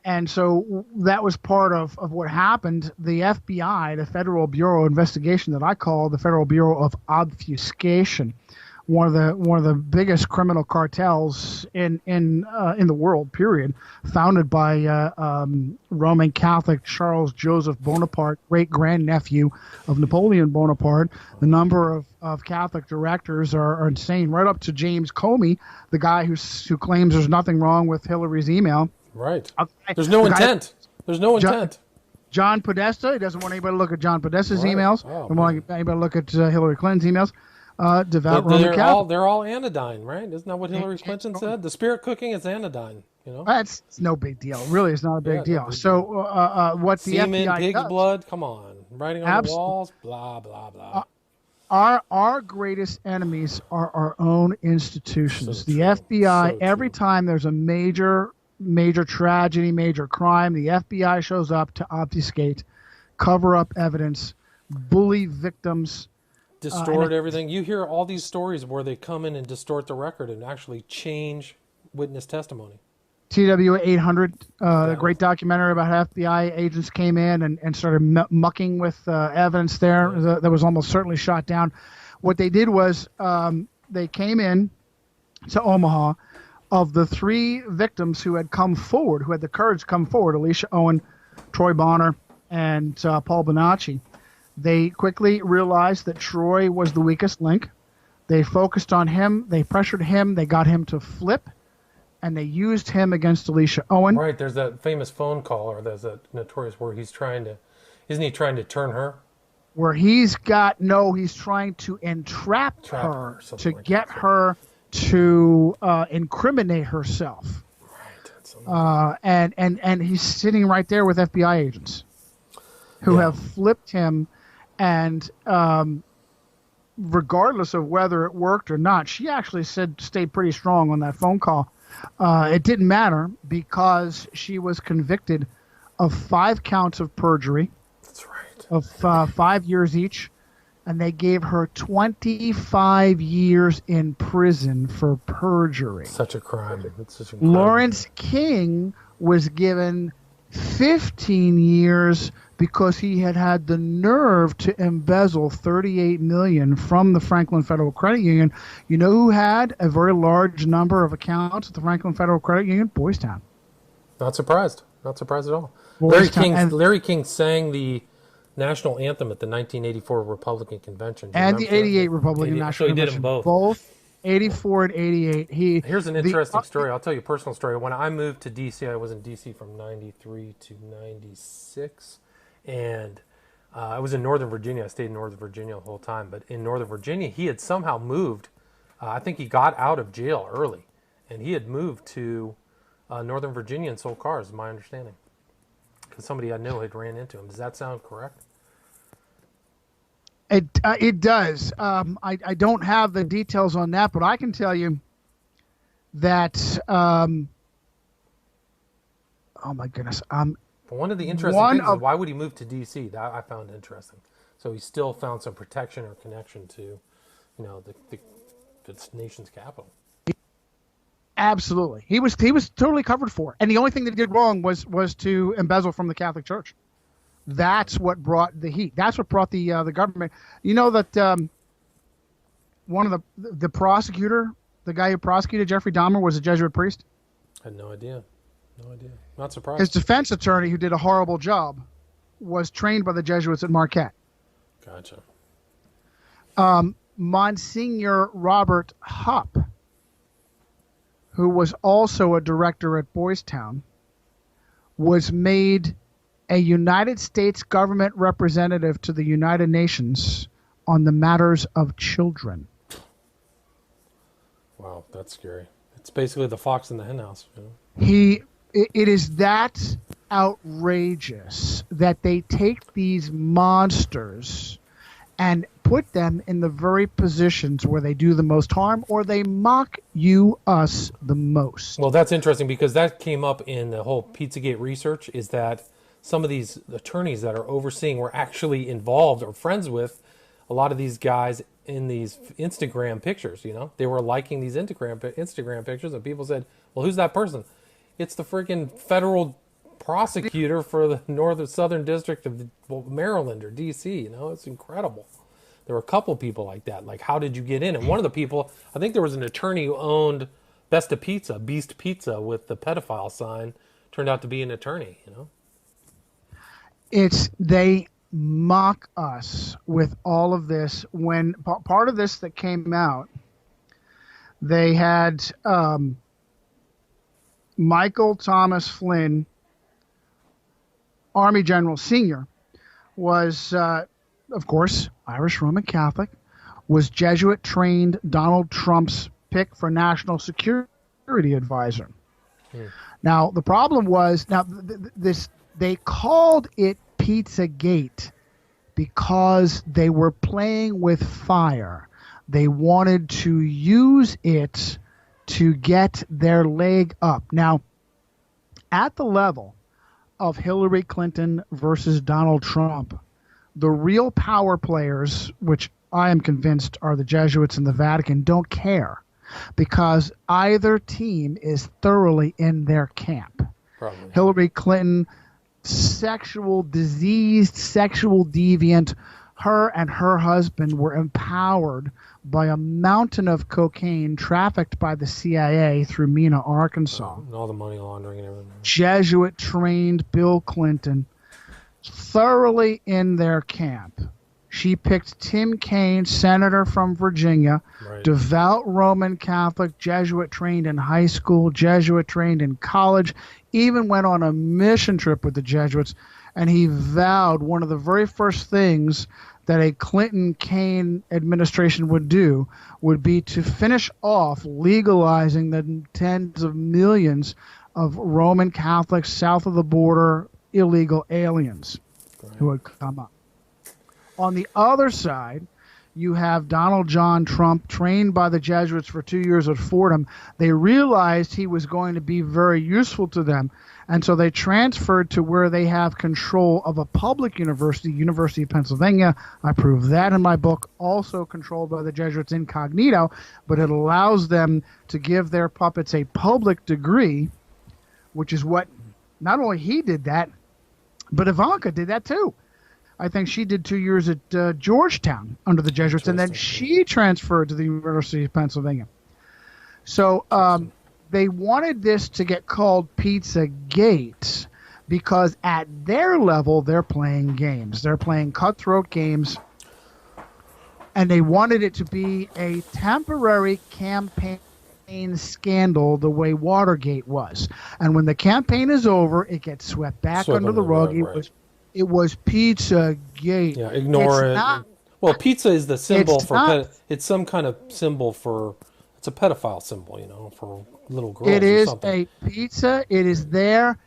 And so that was part of what happened. The FBI, the Federal Bureau of Investigation, that I call the Federal Bureau of Obfuscation, one of the biggest criminal cartels in the world, period, founded by Roman Catholic Charles Joseph Bonaparte, great grandnephew of Napoleon Bonaparte. The number of Catholic directors are insane, right up to James Comey, the guy who claims there's nothing wrong with Hillary's email. Right. There's no intent. There's no intent. John Podesta, he doesn't want anybody to look at John Podesta's emails. Oh, doesn't want anybody to look at Hillary Clinton's emails. Devout Roman Catholic. They're all anodyne, right? Isn't that what Hillary Clinton said? The spirit cooking is anodyne. It's no big deal. Really, it's not a big deal. So what the semen, FBI pig's does, blood. Come on, writing on the walls. Blah blah blah. Our greatest enemies are our own institutions. The FBI. Every time there's a major tragedy, major crime, the FBI shows up to obfuscate, cover up evidence, bully victims. Distort everything. You hear all these stories where they come in and distort the record and actually change witness testimony. TW 800, a great documentary about how FBI agents came in and started mucking with evidence there that was almost certainly shot down. What they did was they came in to Omaha. Of the 3 victims who had come forward, who had the courage to come forward, Alicia Owen, Troy Bonner, and Paul Bonacci, they quickly realized that Troy was the weakest link. They focused on him. They pressured him. They got him to flip, and they used him against Alicia Owen. Right. There's that famous phone call, or there's that notorious where he's trying to, isn't he trying to turn her? Where he's trying to entrap her to like get her to incriminate herself. Right. And he's sitting right there with FBI agents who have flipped him, and regardless of whether it worked or not, she actually stayed pretty strong on that phone call. It didn't matter because she was convicted of 5 counts of perjury. That's right. Of 5 years each, and they gave her 25 years in prison for perjury. Such a crime. It's such incredible. Lawrence King was given 15 years because he had the nerve to embezzle $38 million from the Franklin Federal Credit Union. You know who had a very large number of accounts at the Franklin Federal Credit Union? Boys Town. Not surprised. Not surprised at all. Larry King sang the national anthem at the 1984 Republican Convention. And the 88 Republican National Convention. So he did them both. Both 84 and 88. Here's an interesting story. I'll tell you a personal story. When I moved to D.C., I was in D.C. from 93 to 96. And I was in Northern Virginia. I stayed in Northern Virginia the whole time. But in Northern Virginia, he had somehow moved. I think he got out of jail early. And he had moved to Northern Virginia and sold cars, is my understanding. Because somebody I knew had ran into him. Does that sound correct? It does. I don't have the details on that, but I can tell you that. Oh my goodness. But one of the interesting things is why would he move to D.C.? That I found interesting. So he still found some protection or connection to, the nation's capital. Absolutely, he was totally covered for, and the only thing that he did wrong was to embezzle from the Catholic Church. That's what brought the heat. That's what brought the government. You know that one of the prosecutor, the guy who prosecuted Jeffrey Dahmer, was a Jesuit priest. I had no idea. No idea. Not surprised. His defense attorney, who did a horrible job, was trained by the Jesuits at Marquette. Gotcha. Monsignor Robert Hupp, who was also a director at Boys Town, was made a United States government representative to the United Nations on the matters of children. Wow, that's scary. It's basically the fox in the henhouse. It is that outrageous that they take these monsters and put them in the very positions where they do the most harm, or they mock us the most. Well, that's interesting because that came up in the whole Pizzagate research, is that some of these attorneys that are overseeing were actually involved or friends with a lot of these guys in these Instagram pictures. They were liking these Instagram pictures, and people said, well, who's that person? It's the freaking federal prosecutor for the Southern District of Maryland or D.C. It's incredible. There were a couple people like that. Like, how did you get in? And one of the people, I think there was an attorney who owned Beast Pizza with the pedophile sign, turned out to be an attorney, They mock us with all of this. When part of this that came out, they had Michael Thomas Flynn, Army General Senior, was, of course, Irish Roman Catholic, was Jesuit-trained Donald Trump's pick for national security advisor. Now, the problem was, they called it Pizzagate because they were playing with fire. They wanted to use it to get their leg up. Now, at the level of Hillary Clinton versus Donald Trump, the real power players, which I am convinced are the Jesuits and the Vatican, don't care because either team is thoroughly in their camp. Probably. Hillary Clinton, diseased, sexual deviant, Her and her husband were empowered by a mountain of cocaine trafficked by the CIA through Mena, Arkansas. And all the money laundering and everything. Jesuit-trained Bill Clinton, thoroughly in their camp. She picked Tim Kaine, senator from Virginia, Right. devout Roman Catholic, Jesuit-trained in high school, Jesuit-trained in college, even went on a mission trip with the Jesuits, and he vowed one of the very first things that a Clinton-Kaine administration would do would be to finish off legalizing the tens of millions of Roman Catholics south of the border illegal aliens who had come up. On the other side, you have Donald John Trump, trained by the Jesuits for 2 years at Fordham. They realized he was going to be very useful to them, and so they transferred to where they have control of a public university, University of Pennsylvania. I prove that in my book, also controlled by the Jesuits incognito, but it allows them to give their puppets a public degree, which is what not only he did that, but Ivanka did that too. I think she did 2 years at Georgetown under the Jesuits, and then she transferred to the University of Pennsylvania. So they wanted this to get called Pizzagate because at their level, they're playing games. They're playing cutthroat games, and they wanted it to be a temporary campaign scandal the way Watergate was. And when the campaign is over, it gets swept back under the rug. It was Pizzagate. Yeah, ignore it. Well, pizza is the symbol it's for it's some kind of symbol for, it's a pedophile symbol, for little girls. It is something. a pizza. It is their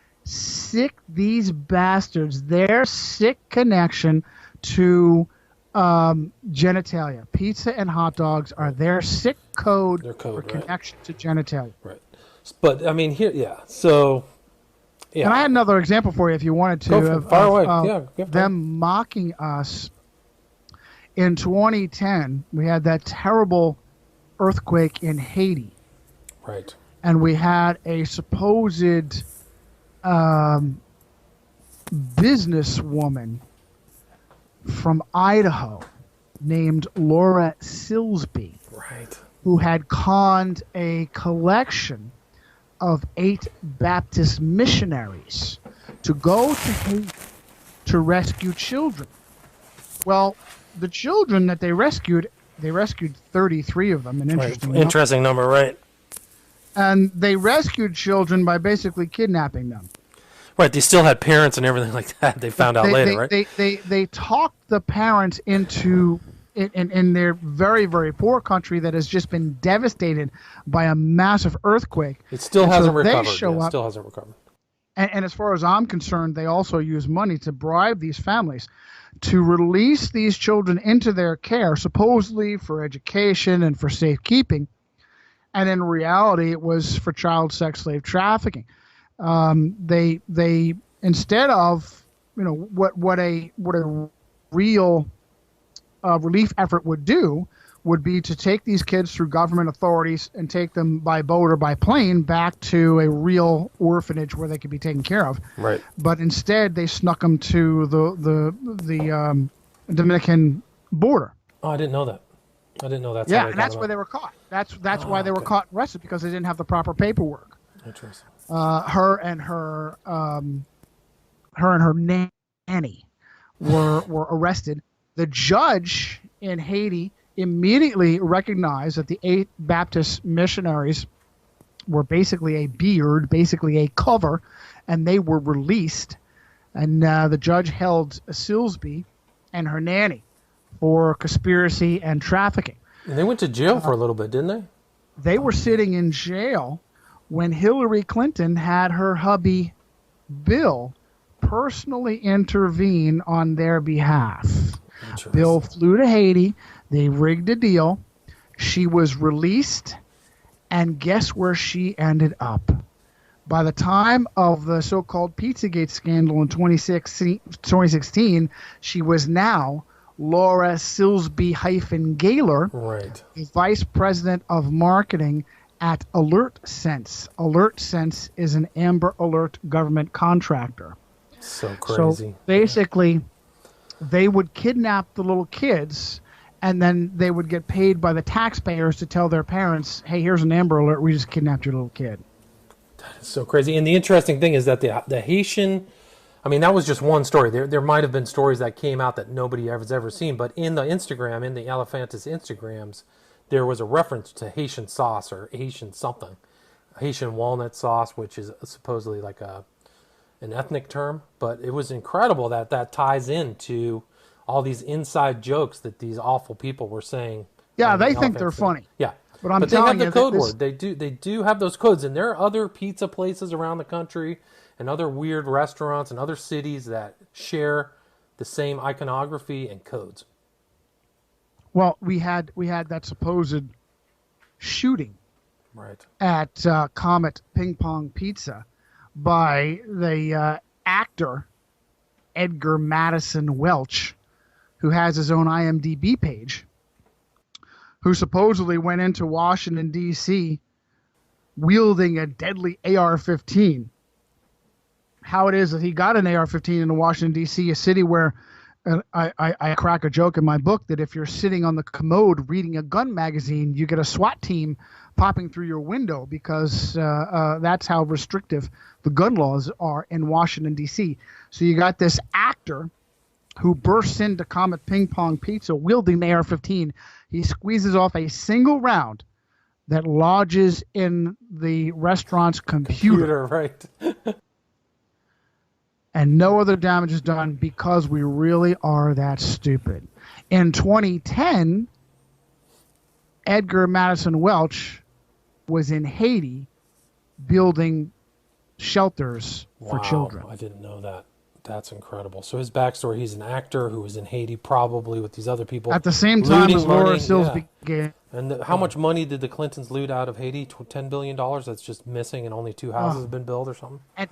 these bastards, their sick connection to genitalia. Pizza and hot dogs are their sick code, for connection to genitalia. Right. But, I mean, here, yeah. So, yeah. And I had another example for you if you wanted to. Them mocking us. In 2010, we had that terrible earthquake in Haiti. Right. And we had a supposed businesswoman from Idaho named Laura Silsby, right, who had conned a collection of 8 Baptist missionaries to go to Haiti to rescue children. Well, the children that they rescued 33 of them, interesting number, right? And they rescued children by basically kidnapping them. Right, they still had parents and everything like that. They found out later, right? They talked the parents into in their very, very poor country that has just been devastated by a massive earthquake. It still hasn't recovered. Still hasn't recovered. And as far as I'm concerned, they also use money to bribe these families to release these children into their care, supposedly for education and for safekeeping. And in reality, it was for child sex slave trafficking. They instead of what a real relief effort would do would be to take these kids through government authorities and take them by boat or by plane back to a real orphanage where they could be taken care of. Right. But instead, they snuck them to the Dominican border. Oh, I didn't know that. I didn't know that. Yeah, and that's where they were caught. That's why they were caught and arrested, because they didn't have the proper paperwork. Interesting. Her and her nanny were arrested. The judge in Haiti immediately recognized that the 8 Baptist missionaries were basically a beard, basically a cover, and they were released. And the judge held Silsby and her nanny for conspiracy and trafficking. And they went to jail for a little bit, didn't they? They were sitting in jail when Hillary Clinton had her hubby, Bill, personally intervene on their behalf. Bill flew to Haiti. They rigged a deal. She was released, and guess where she ended up? By the time of the so-called Pizzagate scandal in 2016, she was now Laura Silsby-Gaylor, right, the vice president of marketing at AlertSense. AlertSense is an Amber Alert government contractor. So crazy. So basically, they would kidnap the little kids, and then they would get paid by the taxpayers to tell their parents, hey, here's an Amber Alert, we just kidnapped your little kid. It's so crazy. And the interesting thing is that the Haitian, I mean, that was just one story. There might have been stories that came out that nobody has ever seen, but in the Instagram, in the Elephantis Instagrams, there was a reference to Haitian sauce or Haitian something. Haitian walnut sauce, which is supposedly like an ethnic term, but it was incredible that ties into all these inside jokes that these awful people were saying. Yeah, they think they're funny. Yeah. But I'm But they have telling the you, code word. They do have those codes, and there are other pizza places around the country and other weird restaurants and other cities that share the same iconography and codes. well, we had that supposed shooting Right. at Comet Ping Pong Pizza by the actor Edgar Madison Welch, who has his own IMDb page, who supposedly went into Washington, D.C. wielding a deadly AR-15. How it is that he got an AR-15 in Washington, D.C., a city where I crack a joke in my book that if you're sitting on the commode reading a gun magazine, you get a SWAT team popping through your window because that's how restrictive the gun laws are in Washington, D.C. So you got this actor who bursts into Comet Ping Pong Pizza wielding the AR-15. He squeezes off a single round that lodges in the restaurant's computer. Right. And no other damage is done because we really are that stupid. In 2010, Edgar Madison Welch was in Haiti building shelters for children. I didn't know that. That's incredible. So his backstory, he's an actor who was in Haiti probably with these other people. At the same time as Laura money. Silsby. Yeah. And how much money did the Clintons loot out of Haiti? $10 billion that's just missing and only 2 houses have been built or something? And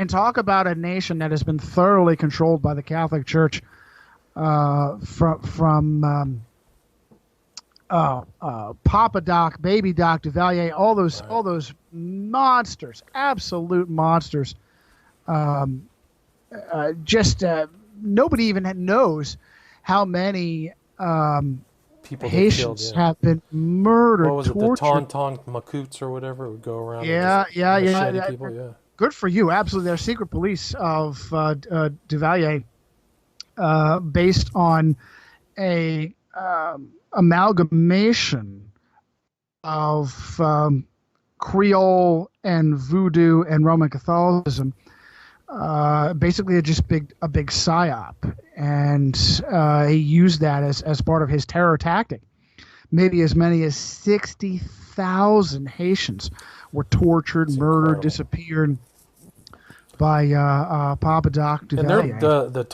talk about a nation that has been thoroughly controlled by the Catholic Church from Papa Doc, Baby Doc, Duvalier, all those monsters, absolute monsters. Nobody even knows how many people Haitians killed, yeah. have been murdered, what was tortured. it, the Tonton Makouts or whatever would go around Yeah. people, yeah. Good for you. Absolutely. They're secret police of Duvalier, based on a amalgamation of Creole and Voodoo and Roman Catholicism. Basically a big psyop, and he used that as part of his terror tactic. Maybe as many as 60,000 Haitians were tortured, murdered, disappeared by Papa Doc Duvalier. And the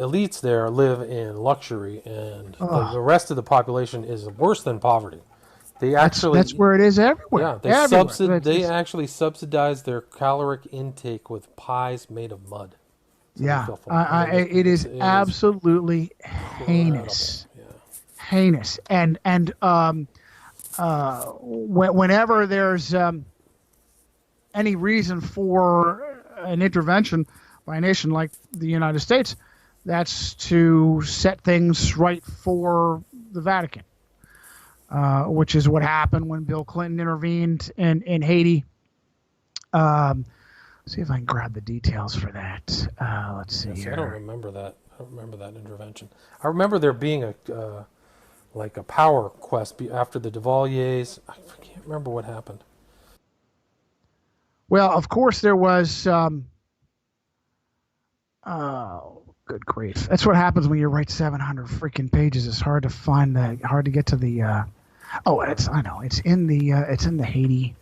elites there live in luxury, and the rest of the population is worse than poverty. That's where it is everywhere. Yeah, they actually subsidize their caloric intake with pies made of mud. So it is absolutely heinous. Yeah. Heinous. And whenever there's any reason for an intervention by a nation like the United States, that's to set things right for the Vatican. Which is what happened when Bill Clinton intervened in Haiti. See if I can grab the details for that. Let's see here. I don't remember that. I don't remember that intervention. I remember there being a power quest after the Duvaliers. I can't remember what happened. Well, of course there was. Good grief! That's what happens when you write 700 freaking pages. It's hard to find hard to get to the. I know. It's in the Haiti.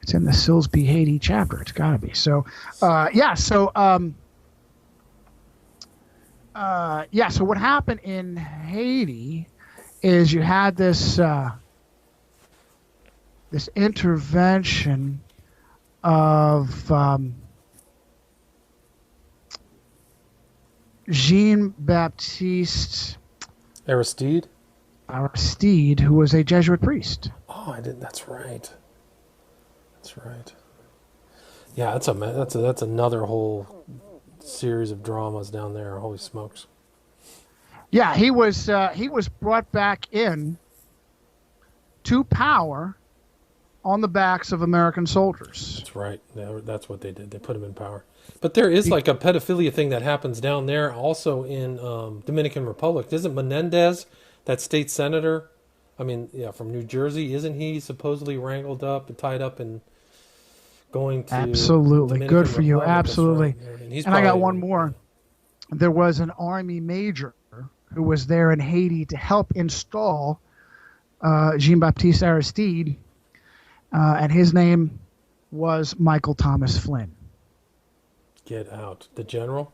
It's in the Silsby Haiti chapter. It's got to be. So, So what happened in Haiti is you had this intervention of Jean-Baptiste Aristide, who was a Jesuit priest. Oh, I didn't. That's right. Yeah, that's another whole series of dramas down there. Holy smokes! Yeah, he was brought back in to power on the backs of American soldiers. That's right. That's what they did. They put him in power. But there is like a pedophilia thing that happens down there, also in Dominican Republic. Isn't Menendez, that state senator? I mean, yeah, from New Jersey. Isn't he supposedly wrangled up and tied up and going to Absolutely. Dominican Good for you. Republic? Absolutely. Right. And I got one more. There was an army major who was there in Haiti to help install Jean-Baptiste Aristide, and his name was Michael Thomas Flynn. Get out. The general?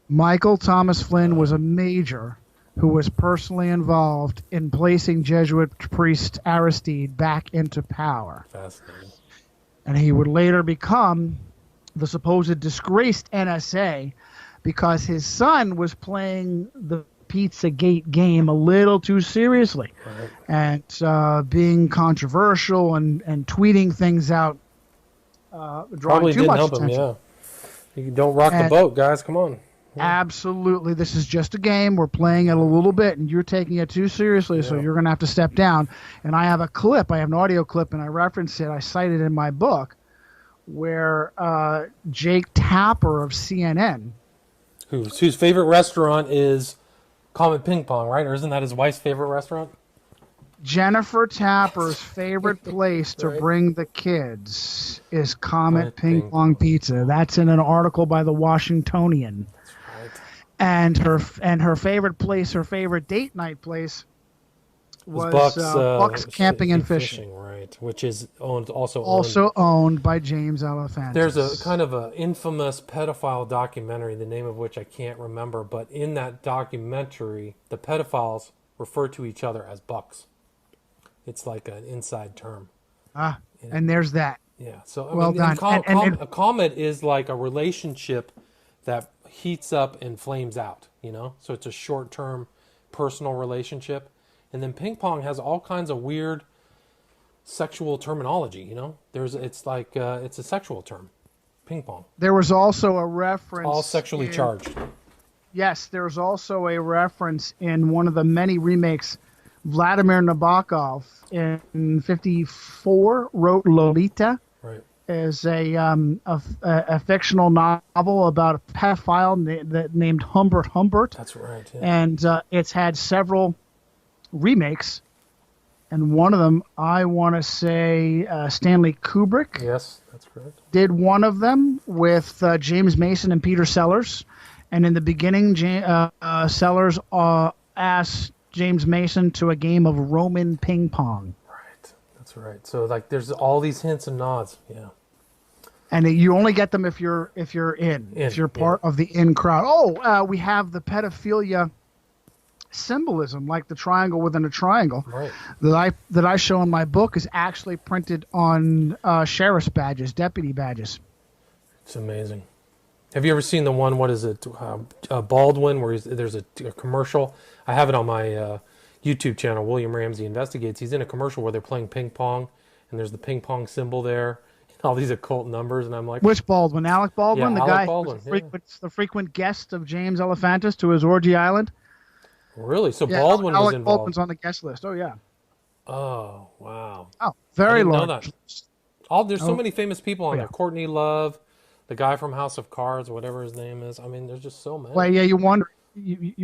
Michael Thomas Flynn was a major who was personally involved in placing Jesuit priest Aristide back into power. Fascinating. And he would later become the supposed disgraced NSA because his son was playing the Pizzagate game a little too seriously, Right. and being controversial and tweeting things out, drawing Probably too didn't much help attention. him, yeah. You don't rock the boat, guys. Come on. Absolutely, this is just a game. We're playing it a little bit, and you're taking it too seriously, so you're going to have to step down. And I have a clip. I have an audio clip, and I reference it. I cite it in my book, where Jake Tapper of CNN, Whose favorite restaurant is Comet Ping Pong, right? Or isn't that his wife's favorite restaurant? Jennifer Tapper's favorite place to bring the kids is Comet Ping Pong Pizza. That's in an article by the Washingtonian. That's right. And her favorite place, her favorite date night place, was Buck's Camping and Fishing. Right, which is also owned by James Alefantis. There's a kind of an infamous pedophile documentary, the name of which I can't remember, but in that documentary, the pedophiles refer to each other as bucks. It's like an inside term. And there's that. Yeah. So Well done. A comet is like a relationship that heats up and flames out. So it's a short-term personal relationship. And then ping pong has all kinds of weird sexual terminology. It's a sexual term, ping pong. There was also a reference. All sexually charged. Yes, there was also a reference in one of the many remakes. Vladimir Nabokov in '54 wrote Lolita, right, as a fictional novel about a pedophile named Humbert Humbert. That's right. Yeah. And it's had several remakes, and one of them, I want to say, Stanley Kubrick. Yes, that's correct. Did one of them with James Mason and Peter Sellers, and in the beginning, Sellers asked James Mason to a game of Roman ping pong. Right, that's right. So there's all these hints and nods. Yeah. And you only get them if you're if you're part of the in crowd. Oh, we have the pedophilia symbolism, like the triangle within a triangle, right, that I show in my book is actually printed on sheriff's badges, deputy badges. It's amazing. Have you ever seen the one? What is it? Baldwin, where there's a commercial. I have it on my YouTube channel. William Ramsey Investigates. He's in a commercial where they're playing ping pong, and there's the ping pong symbol there, all these occult numbers, and I'm like, which Baldwin? Alec Baldwin, yeah, the Alec guy Baldwin, who's the frequent guest of James Alefantis to his orgy island. Really? So Yeah, Baldwin was Alec involved. Baldwin's on the guest list. Oh yeah. Oh wow. Oh, very I didn't know large. that. There's so many famous people on yeah. there. Courtney Love, the guy from House of Cards, whatever his name is. I mean, there's just so many. Well, yeah, you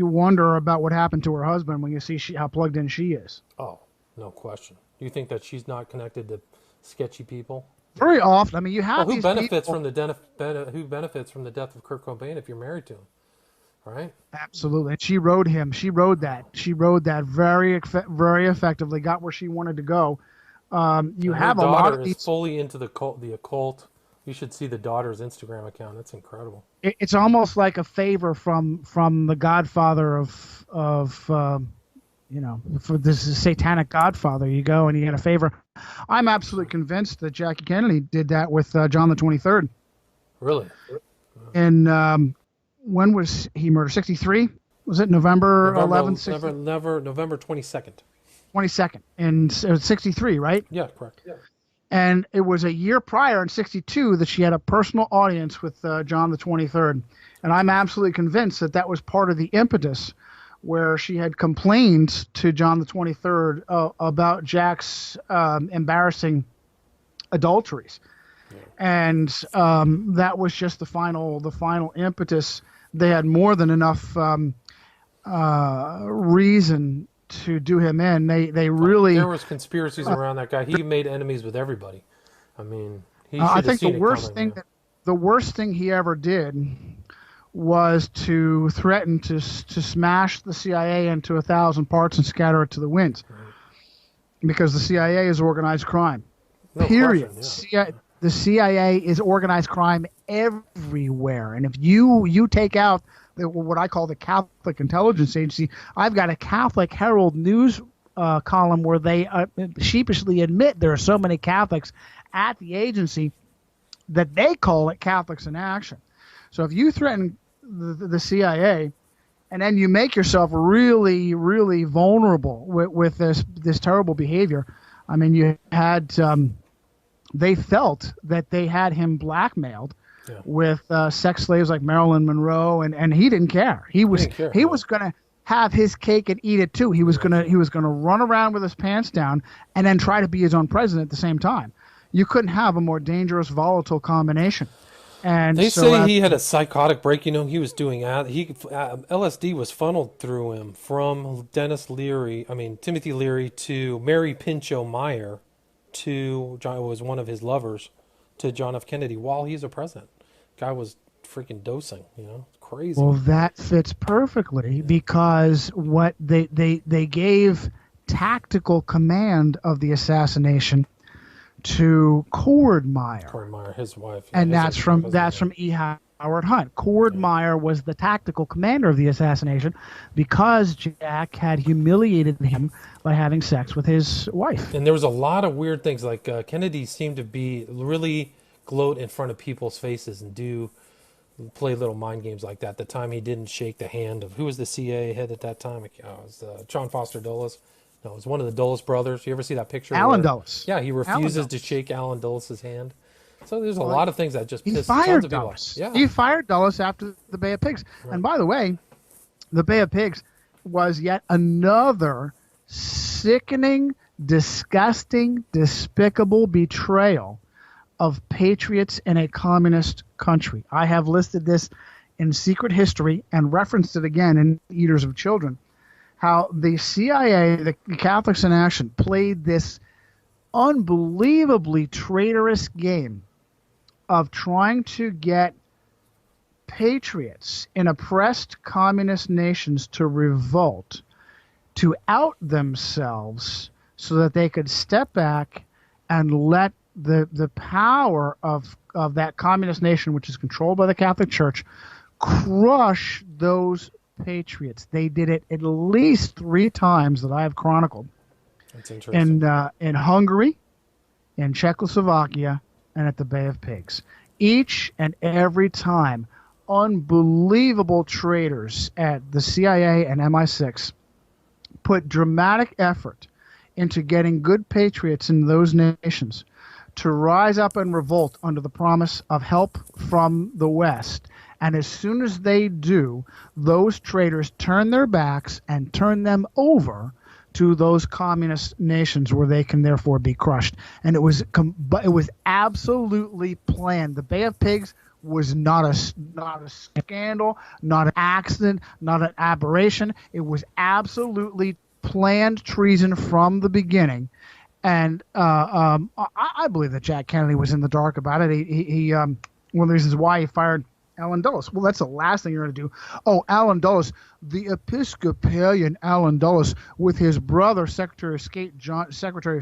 wonder about what happened to her husband when you see how plugged in she is. Oh, no question. You think that she's not connected to sketchy people? Very often. I mean, you have Well, these people. who benefits from the death of Kurt Cobain if you're married to him, right? Absolutely. And she rode him. She rode that very effectively. Got where she wanted to go. You have a lot of these. Fully into the occult. You should see the daughter's Instagram account. It's incredible. It's almost like a favor from the Godfather of for this satanic Godfather. You go and you get a favor. I'm absolutely convinced that Jackie Kennedy did that with John the 23rd. Really? And when was he murdered? 63? Was it November 11th? November 22nd. 22nd. And so 63, right? Yeah, correct. Yeah. And it was a year prior in '62 that she had a personal audience with John the 23rd. And I'm absolutely convinced that that was part of the impetus where she had complained to John the 23rd about Jack's embarrassing adulteries. Yeah. And that was just the final impetus. They had more than enough reason to do him in. They really. There was conspiracies around that guy. He made enemies with everybody. I mean, he should I have think seen the it worst coming, thing the worst thing he ever did was to threaten to smash the CIA into 1,000 parts and scatter it to the winds, because the CIA is organized crime. No Period. question, yeah. The CIA is organized crime everywhere, and if you take out what I call the Catholic Intelligence Agency, I've got a Catholic Herald News column where they sheepishly admit there are so many Catholics at the agency that they call it Catholics in Action. So if you threaten the CIA, and then you make yourself really, really vulnerable with this terrible behavior, I mean, you had they felt that they had him blackmailed with sex slaves like Marilyn Monroe, and he didn't care. He was going to have his cake and eat it too. He was gonna run around with his pants down and then try to be his own president at the same time. You couldn't have a more dangerous, volatile combination. And they say he had a psychotic break. You know, he was doing LSD was funneled through him from Timothy Leary to Mary Pinchot Meyer to John, was one of his lovers, to John F. Kennedy while he's a president. Guy was freaking dosing. You know, crazy. Well, that fits perfectly because what they gave tactical command of the assassination to Cord Meyer. Cord Meyer, his wife. And that's from E. Howard Hunt. Cord Meyer was the tactical commander of the assassination because Jack had humiliated him by having sex with his wife. And there was a lot of weird things, like Kennedy seemed to be really gloat in front of people's faces and play little mind games like that. The time he didn't shake the hand of, who was the CIA head at that time? It was John Foster Dulles. No, it was one of the Dulles brothers. You ever see that picture? Allen Dulles. Yeah, he refuses to shake Allen Dulles' hand. So there's a lot of things that just piss tons of people off. Yeah. He fired Dulles after the Bay of Pigs. Right. And by the way, the Bay of Pigs was yet another sickening, disgusting, despicable betrayal of patriots in a communist country. I have listed this in Secret History and referenced it again in Eaters of Children. How the CIA, the Catholics in Action, played this unbelievably traitorous game of trying to get patriots in oppressed communist nations to revolt, to out themselves so that they could step back and let the power of that communist nation, which is controlled by the Catholic Church, crush those patriots. They did it at least 3 times that I have chronicled. That's interesting. In Hungary, in Czechoslovakia, and at the Bay of Pigs. Each and every time, unbelievable traitors at the CIA and MI6 put dramatic effort into getting good patriots in those nations to rise up and revolt under the promise of help from the West. And as soon as they do, those traitors turn their backs and turn them over to those communist nations where they can therefore be crushed. And it was absolutely planned. The Bay of Pigs was not a scandal, not an accident, not an aberration. It was absolutely planned treason from the beginning. And I believe that Jack Kennedy was in the dark about it. He one of the reasons why he fired Allen Dulles. Well, that's the last thing you're going to do. Oh, Allen Dulles, the Episcopalian Allen Dulles, with his brother, Secretary of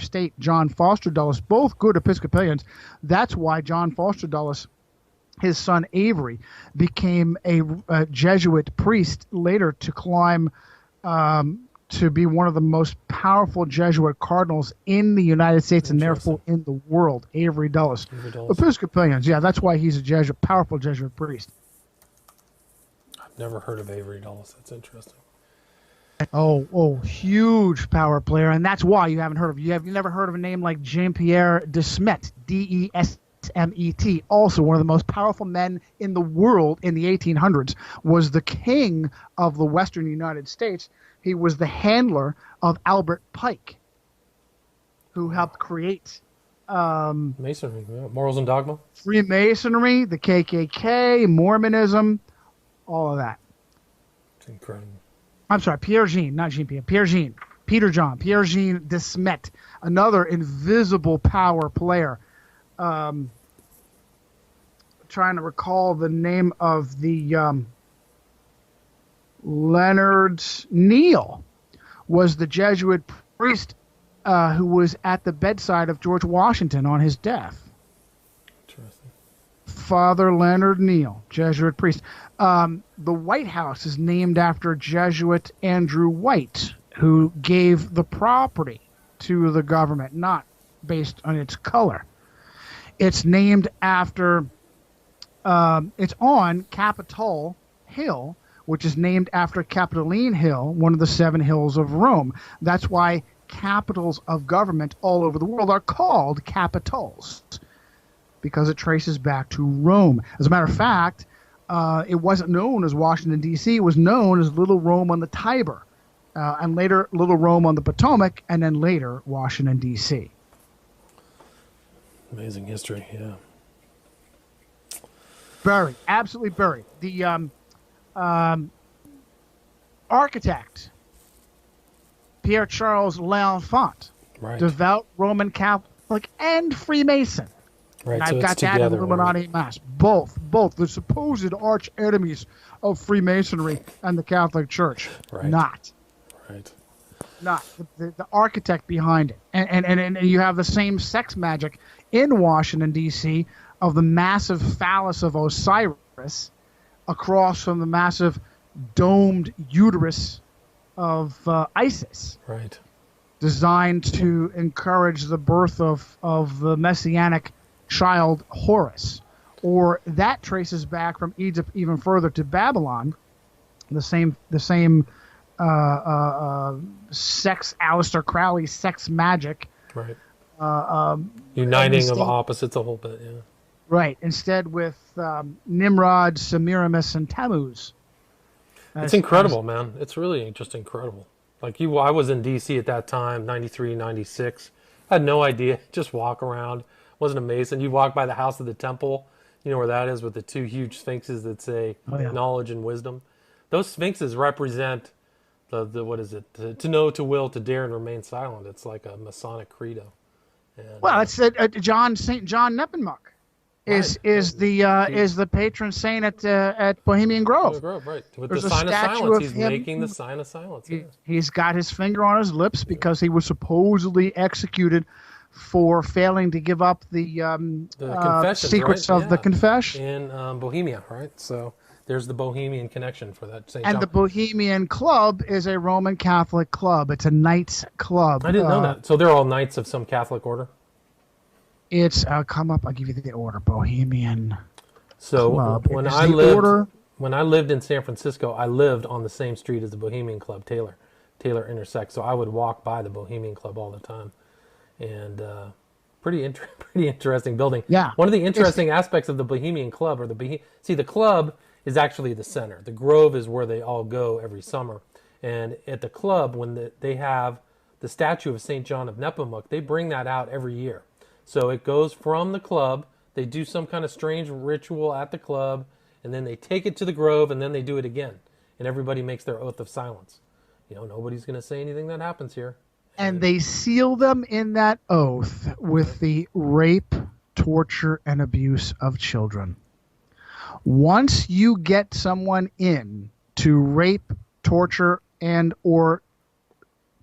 State John Foster Dulles, both good Episcopalians. That's why John Foster Dulles, his son Avery, became a Jesuit priest later to climb to be one of the most powerful Jesuit cardinals in the United States and therefore in the world, Avery Dulles. Episcopalians, yeah, that's why he's a powerful Jesuit priest. I've never heard of Avery Dulles. That's interesting. Oh, huge power player, and that's why you haven't heard of. You never heard of a name like Jean-Pierre de Smet, Desmet. Also, one of the most powerful men in the world in the 1800s, was the king of the Western United States. He was the handler of Albert Pike, who helped create Masonry, yeah. Morals and dogma. Freemasonry, the KKK, Mormonism, all of that. It's incredible. I'm sorry, Pierre Jean, not Jean-Pierre. Pierre Jean. Peter John. Pierre Jean de Smet, another invisible power player. Trying to recall the name of the Leonard Neal was the Jesuit priest who was at the bedside of George Washington on his death. Interesting. Father Leonard Neal, Jesuit priest. The White House is named after Jesuit Andrew White, who gave the property to the government, not based on its color. It's named after, it's on Capitol Hill, which is named after Capitoline Hill, one of the 7 hills of Rome. That's why capitals of government all over the world are called capitals, because it traces back to Rome. As a matter of fact, it wasn't known as Washington, D.C. It was known as Little Rome on the Tiber, and later Little Rome on the Potomac, and then later Washington, D.C. Amazing history, yeah. Buried, absolutely buried. The architect, Pierre Charles L'Enfant, Right. devout Roman Catholic and Freemason. Right, And so I've it's got that in together, Illuminati Mass. Both, the supposed arch enemies of Freemasonry and the Catholic Church. Right. Not the architect behind it. And you have the same sex magic in Washington, D.C., of the massive phallus of Osiris across from the massive domed uterus of Isis, Right. designed to encourage the birth of the messianic child Horus. Or that traces back from Egypt even further to Babylon, the same sex, Aleister Crowley sex magic. Right. Uniting of instead- opposites a whole bit, yeah. Right, instead with Nimrod, Semiramis, and Tammuz. It's incredible, man. It's really just incredible. Like I was in D.C. at that time, 93, 96. I had no idea. Just walk around. Wasn't amazing. You walk by the House of the Temple. You know where that is, with the 2 huge sphinxes that say knowledge and wisdom. Those sphinxes represent the what is it? To know, to will, to dare, and remain silent. It's like a Masonic credo. And, Well, it's Saint John Nepomuk is the patron saint at Bohemian Grove. right. With There's the a sign of statue silence. of He's him. making the sign of silence. Yeah. He's got his finger on his lips because he was supposedly executed for failing to give up the Confessions, secrets right? of the confession. In Bohemia, right? So there's the Bohemian connection for that St. And John. the Bohemian Club is a Roman Catholic club. It's a knights club. I didn't know that. So they're all knights of some Catholic order? It's come up. I'll give you the order. Bohemian So Club. when It is I the lived order. when I lived in San Francisco, I lived on the same street as the Bohemian Club, Taylor intersects. So I would walk by the Bohemian Club all the time, and pretty interesting building. Yeah. One of the interesting aspects of the Bohemian Club, or the club is actually the center. The Grove is where they all go every summer, and at the club, when they have the statue of St. John of Nepomuk, they bring that out every year. So it goes from the club. They do some kind of strange ritual at the club, and then they take it to the Grove, and then they do it again. And everybody makes their oath of silence. Nobody's going to say anything that happens here. And they seal them in that oath with the rape, torture, and abuse of children. Once you get someone in to rape, torture, and or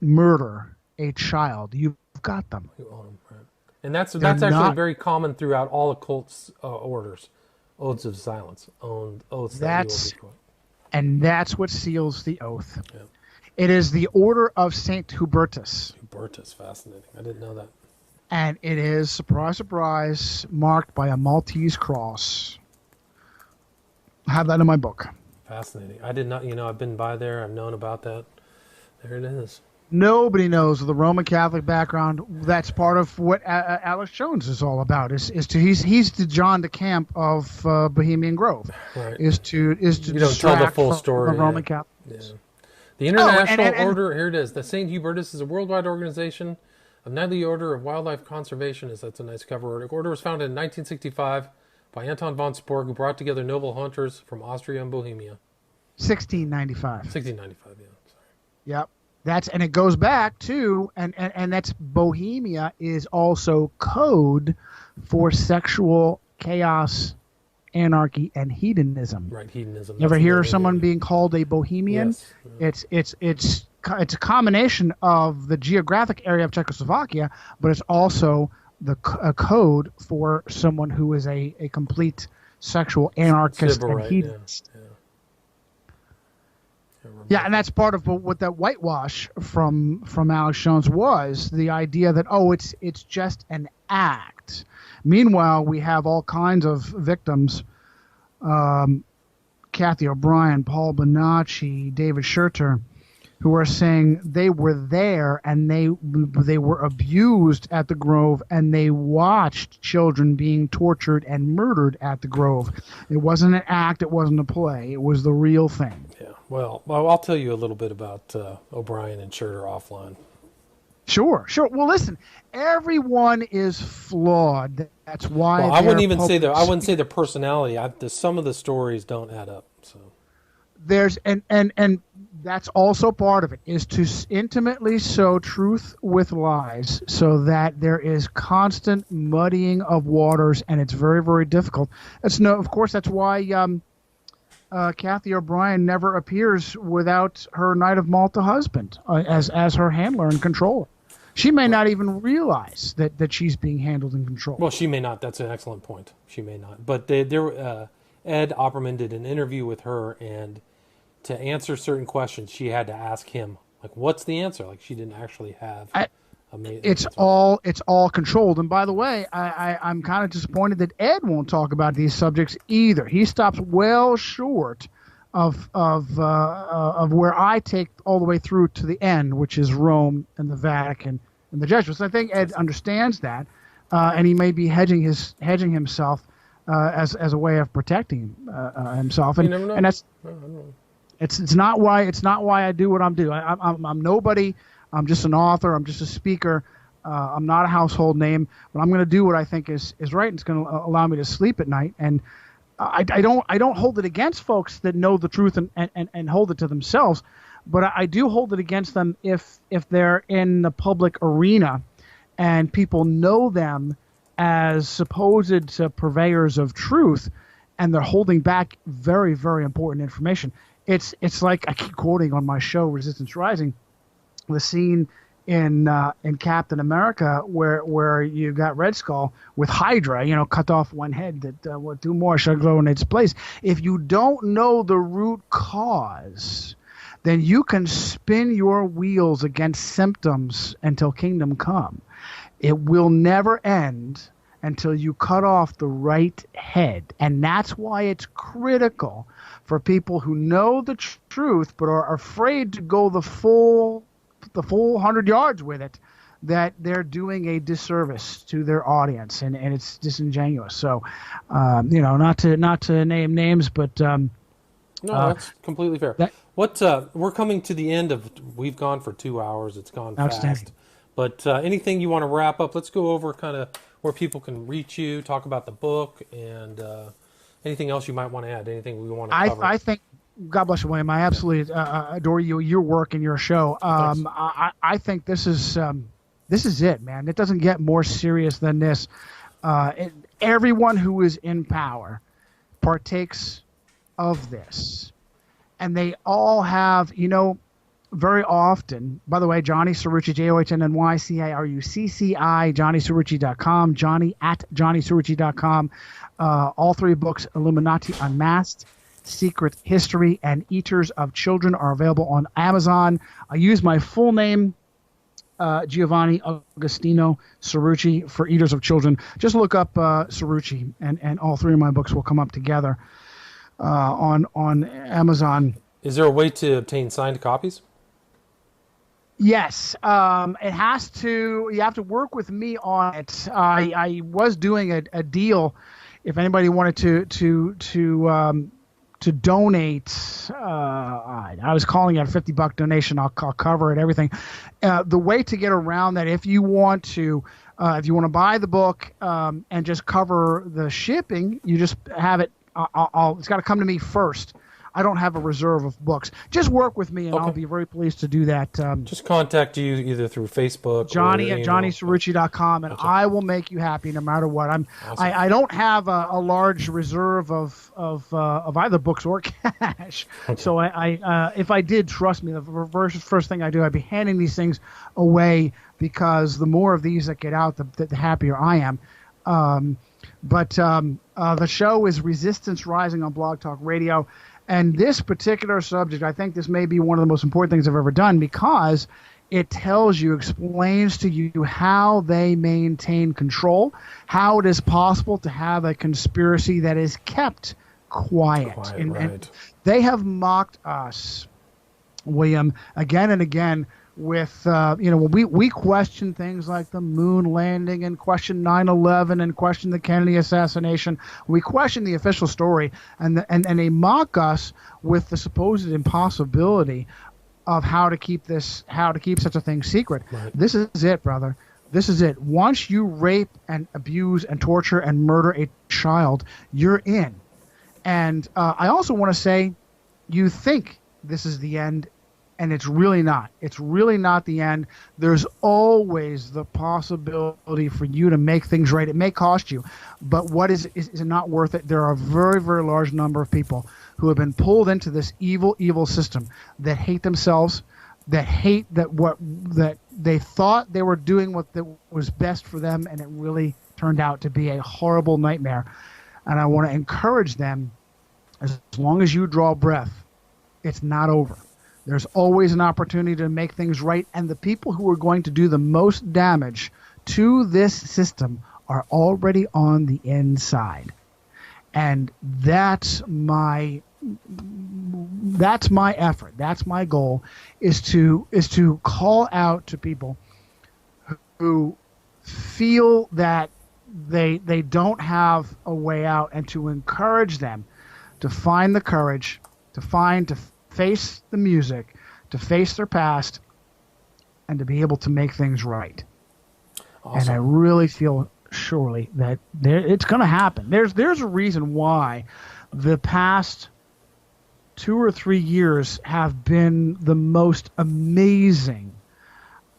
murder a child, you've got them. You own them, right? And that's They're actually not- very common throughout all occult orders. Oaths of silence, oaths that you will be quote. And that's what seals the oath. Yeah. It is the order of Saint Hubertus. Hubertus, fascinating. I didn't know that. And it is, surprise, surprise, marked by a Maltese cross. I have that in my book. Fascinating. I did not, I've been by there. I've known about that. There it is. Nobody knows the Roman Catholic background. That's part of what Alex Jones is all about. He's the John DeCamp of Bohemian Grove. Right. Is to you don't tell the full story. The Roman Catholic. Yeah. The International Order. Here it is. The St. Hubertus is a worldwide organization of Knightly Order of Wildlife Conservationists. That's a nice cover order. The order was founded in 1965 by Anton von Sporg, who brought together noble hunters from Austria and Bohemia. 1695. 1695. Yeah. Sorry. Yep. And it goes back to and that's Bohemia is also code for sexual chaos, anarchy, and hedonism. Right, hedonism. You ever hear of someone being called a Bohemian? Yes. It's a combination of the geographic area of Czechoslovakia, but it's also a code for someone who is a complete sexual anarchist and hedonist. Yeah, and that's part of what that whitewash from Alex Jones was, the idea that, it's just an act. Meanwhile, we have all kinds of victims, Kathy O'Brien, Paul Bonacci, David Scherter, who are saying they were there and they were abused at the Grove and they watched children being tortured and murdered at the Grove. It wasn't an act. It wasn't a play. It was the real thing. Yeah. Well, I'll tell you a little bit about O'Brien and Scherter offline. Sure. Well, listen, everyone is flawed. That's why. Well, I wouldn't even say I wouldn't say their personality. Some of the stories don't add up. So there's and that's also part of it, is to intimately sow truth with lies, so that there is constant muddying of waters, and it's very, very difficult. Of course, that's why Kathy O'Brien never appears without her Knight of Malta husband as her handler and controller. She may not even realize that she's being handled and controlled. Well, she may not. That's an excellent point. She may not. But Ed Opperman did an interview with her, and to answer certain questions, she had to ask him, like, what's the answer? Like, she didn't actually have it's all controlled. And by the way, I'm kind of disappointed that Ed won't talk about these subjects either. He stops well short of where I take all the way through to the end, which is Rome and the Vatican and the Jesuits. I think Ed understands that, and he may be hedging himself as a way of protecting himself. And, you never know. And that's it's not why I do what I'm doing. I'm nobody. I'm just an author. I'm just a speaker. I'm not a household name, but I'm going to do what I think is right, and it's going to allow me to sleep at night. And I don't hold it against folks that know the truth and hold it to themselves, but I do hold it against them if they're in the public arena and people know them as supposed purveyors of truth, and they're holding back very, very important information. It's like I keep quoting on my show, Resistance Rising, the scene in Captain America where you got Red Skull with Hydra, cut off one head that two more shall go in its place. If you don't know the root cause, then you can spin your wheels against symptoms until kingdom come. It will never end until you cut off the right head. And that's why it's critical for people who know the truth but are afraid to go the full 100 yards with it, that they're doing a disservice to their audience, and it's disingenuous. So, not to name names, but no, that's completely fair. We're coming to the end of. We've gone for 2 hours. It's gone fast. But anything you want to wrap up? Let's go over kind of where people can reach you, talk about the book, and anything else you might want to add. Anything we want to cover? I think. God bless you, William. I absolutely adore you, your work, and your show. I think this is it, man. It doesn't get more serious than this. Everyone who is in power partakes of this, and they all have, very often. By the way, Johnny Cerrucci, JOHNNYCIRUCCI, JohnnyCerrucci.com, Johnny@JohnnyCerrucci.com. All three books, Illuminati Unmasked, Secret History, and Eaters of Children, are available on Amazon. I use my full name, Giovanni Agostino Cerrucci, for Eaters of Children. Just look up Cerrucci, and all three of my books will come up together on Amazon. Is there a way to obtain signed copies? Yes, it has to. You have to work with me on it. I was doing a deal. If anybody wanted to donate, I was calling it a $50 donation. I'll cover it, everything. The way to get around that, if you want to buy the book and just cover the shipping, you just have it. It's got to come to me first. I don't have a reserve of books. Just work with me, and Okay. I'll be very pleased to do that. Just contact you either through Facebook Johnny or at email. johnnycerrucci.com, and Gotcha. I will make you happy no matter what. Awesome. I don't have a large reserve of either books or cash. Okay. So if I did, trust me, the first thing I do, I'd be handing these things away, because the more of these that get out, the happier I am. But the show is Resistance Rising on Blog Talk Radio. And this particular subject, I think this may be one of the most important things I've ever done, because it explains to you how they maintain control, how it is possible to have a conspiracy that is kept quiet. And they have mocked us, William, again and again, with when we question things like the moon landing, and question 9/11, and question the Kennedy assassination. We question the official story, and they mock us with the supposed impossibility of how to keep such a thing secret. Right. This is it, brother. This is it. Once you rape and abuse and torture and murder a child, you're in. And I also want to say, you think this is the end, and it's really not. It's really not the end. There's always the possibility for you to make things right. It may cost you, but what is it not worth it? There are a very, very large number of people who have been pulled into this evil, evil system that hate themselves, that hate that they thought they were doing what was best for them, and it really turned out to be a horrible nightmare. And I want to encourage them, as long as you draw breath, it's not over. There's always an opportunity to make things right, and the people who are going to do the most damage to this system are already on the inside. And that's my effort. That's my goal, is to call out to people who feel that they don't have a way out, and to encourage them to find the courage, to face the music, to face their past, and to be able to make things right. Awesome. And I really feel surely that it's going to happen. There's a reason why the past 2 or 3 years have been the most amazing.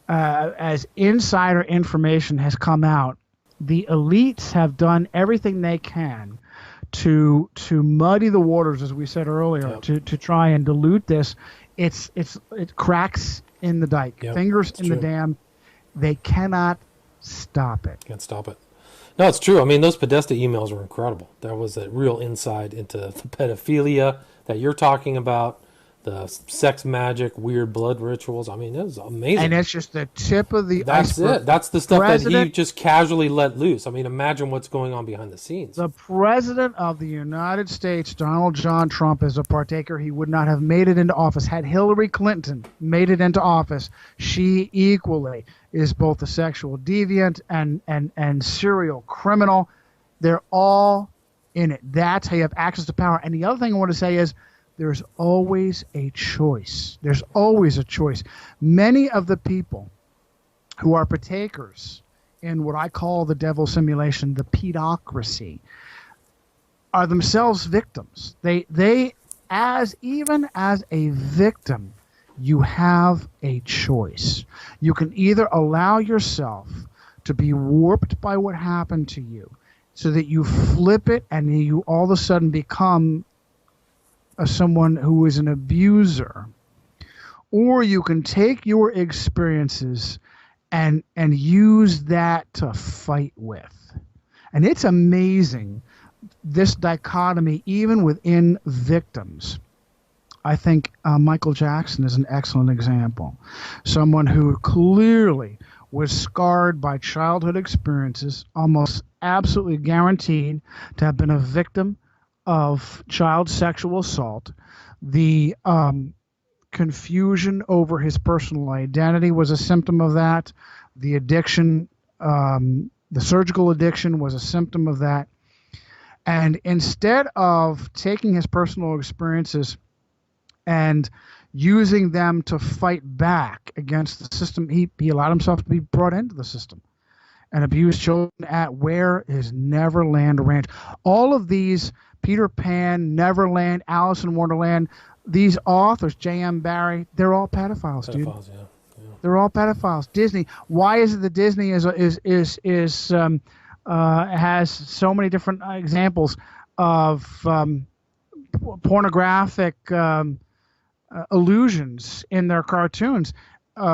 As insider information has come out, the elites have done everything they can to muddy the waters, as we said earlier, Yep. to try and dilute this. It cracks in the dike, Yep, fingers it's in true. the dam. They cannot stop it. Can't stop it. No, it's true. I mean, those Podesta emails were incredible. That was a real insight into the pedophilia that you're talking about, the sex magic, weird blood rituals. I mean, it was amazing. And it's just the tip of the That's iceberg. it. That's the stuff that he President- just casually let loose. I mean, imagine what's going on behind the scenes. The President of the United States, Donald John Trump, is a partaker. He would not have made it into office. Had Hillary Clinton made it into office, she equally is both a sexual deviant and serial criminal. They're all in it. That's how you have access to power. And the other thing I want to say is, there's always a choice. There's always a choice. Many of the people who are partakers in what I call the devil simulation, the pedocracy, are themselves victims. They even as a victim, you have a choice. You can either allow yourself to be warped by what happened to you, so that you flip it and you all of a sudden become someone who is an abuser, or you can take your experiences and use that to fight with. And it's amazing, this dichotomy, even within victims. I think Michael Jackson is an excellent example. Someone who clearly was scarred by childhood experiences, almost absolutely guaranteed to have been a victim of child sexual assault. The confusion over his personal identity was a symptom of that. The addiction, the surgical addiction, was a symptom of that. And instead of taking his personal experiences and using them to fight back against the system, he allowed himself to be brought into the system and abuse children at where is Neverland Ranch. All of these, Peter Pan, Neverland, Alice in Wonderland, these authors, J.M. Barrie, they're all pedophiles, dude. Yeah. They're all pedophiles. Disney. Why is it that Disney has so many different examples of pornographic allusions in their cartoons?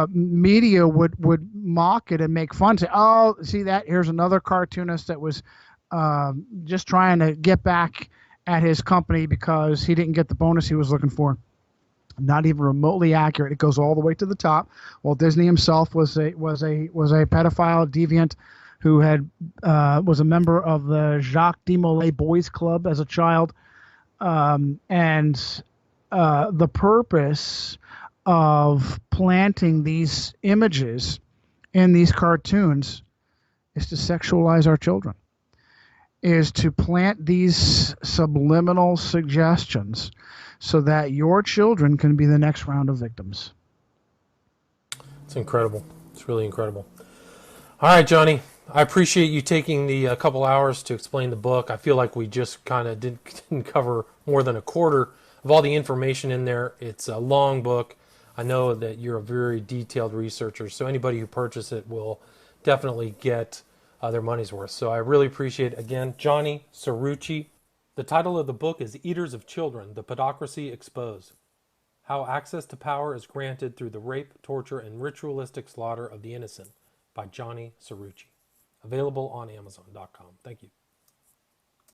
Media would mock it and make fun. Say, "Oh, see that? Here's another cartoonist that was just trying to get back at his company because he didn't get the bonus he was looking for." Not even remotely accurate. It goes all the way to the top. Well, Disney himself was a pedophile deviant who had was a member of the Jacques de Molay Boys Club as a child, and the purpose of planting these images in these cartoons is to sexualize our children, is to plant these subliminal suggestions so that your children can be the next round of victims. It's incredible. It's really incredible. All right, Johnny, I appreciate you taking the couple hours to explain the book. I feel like we just kind of didn't cover more than a quarter of all the information in there. It's a long book. I know that you're a very detailed researcher, so anybody who purchases it will definitely get their money's worth. So I really appreciate it. Again, Johnny Ciarucci. The title of the book is Eaters of Children, The Pedocracy Exposed. How Access to Power is Granted Through the Rape, Torture, and Ritualistic Slaughter of the Innocent by Johnny Ciarucci. Available on Amazon.com. Thank you.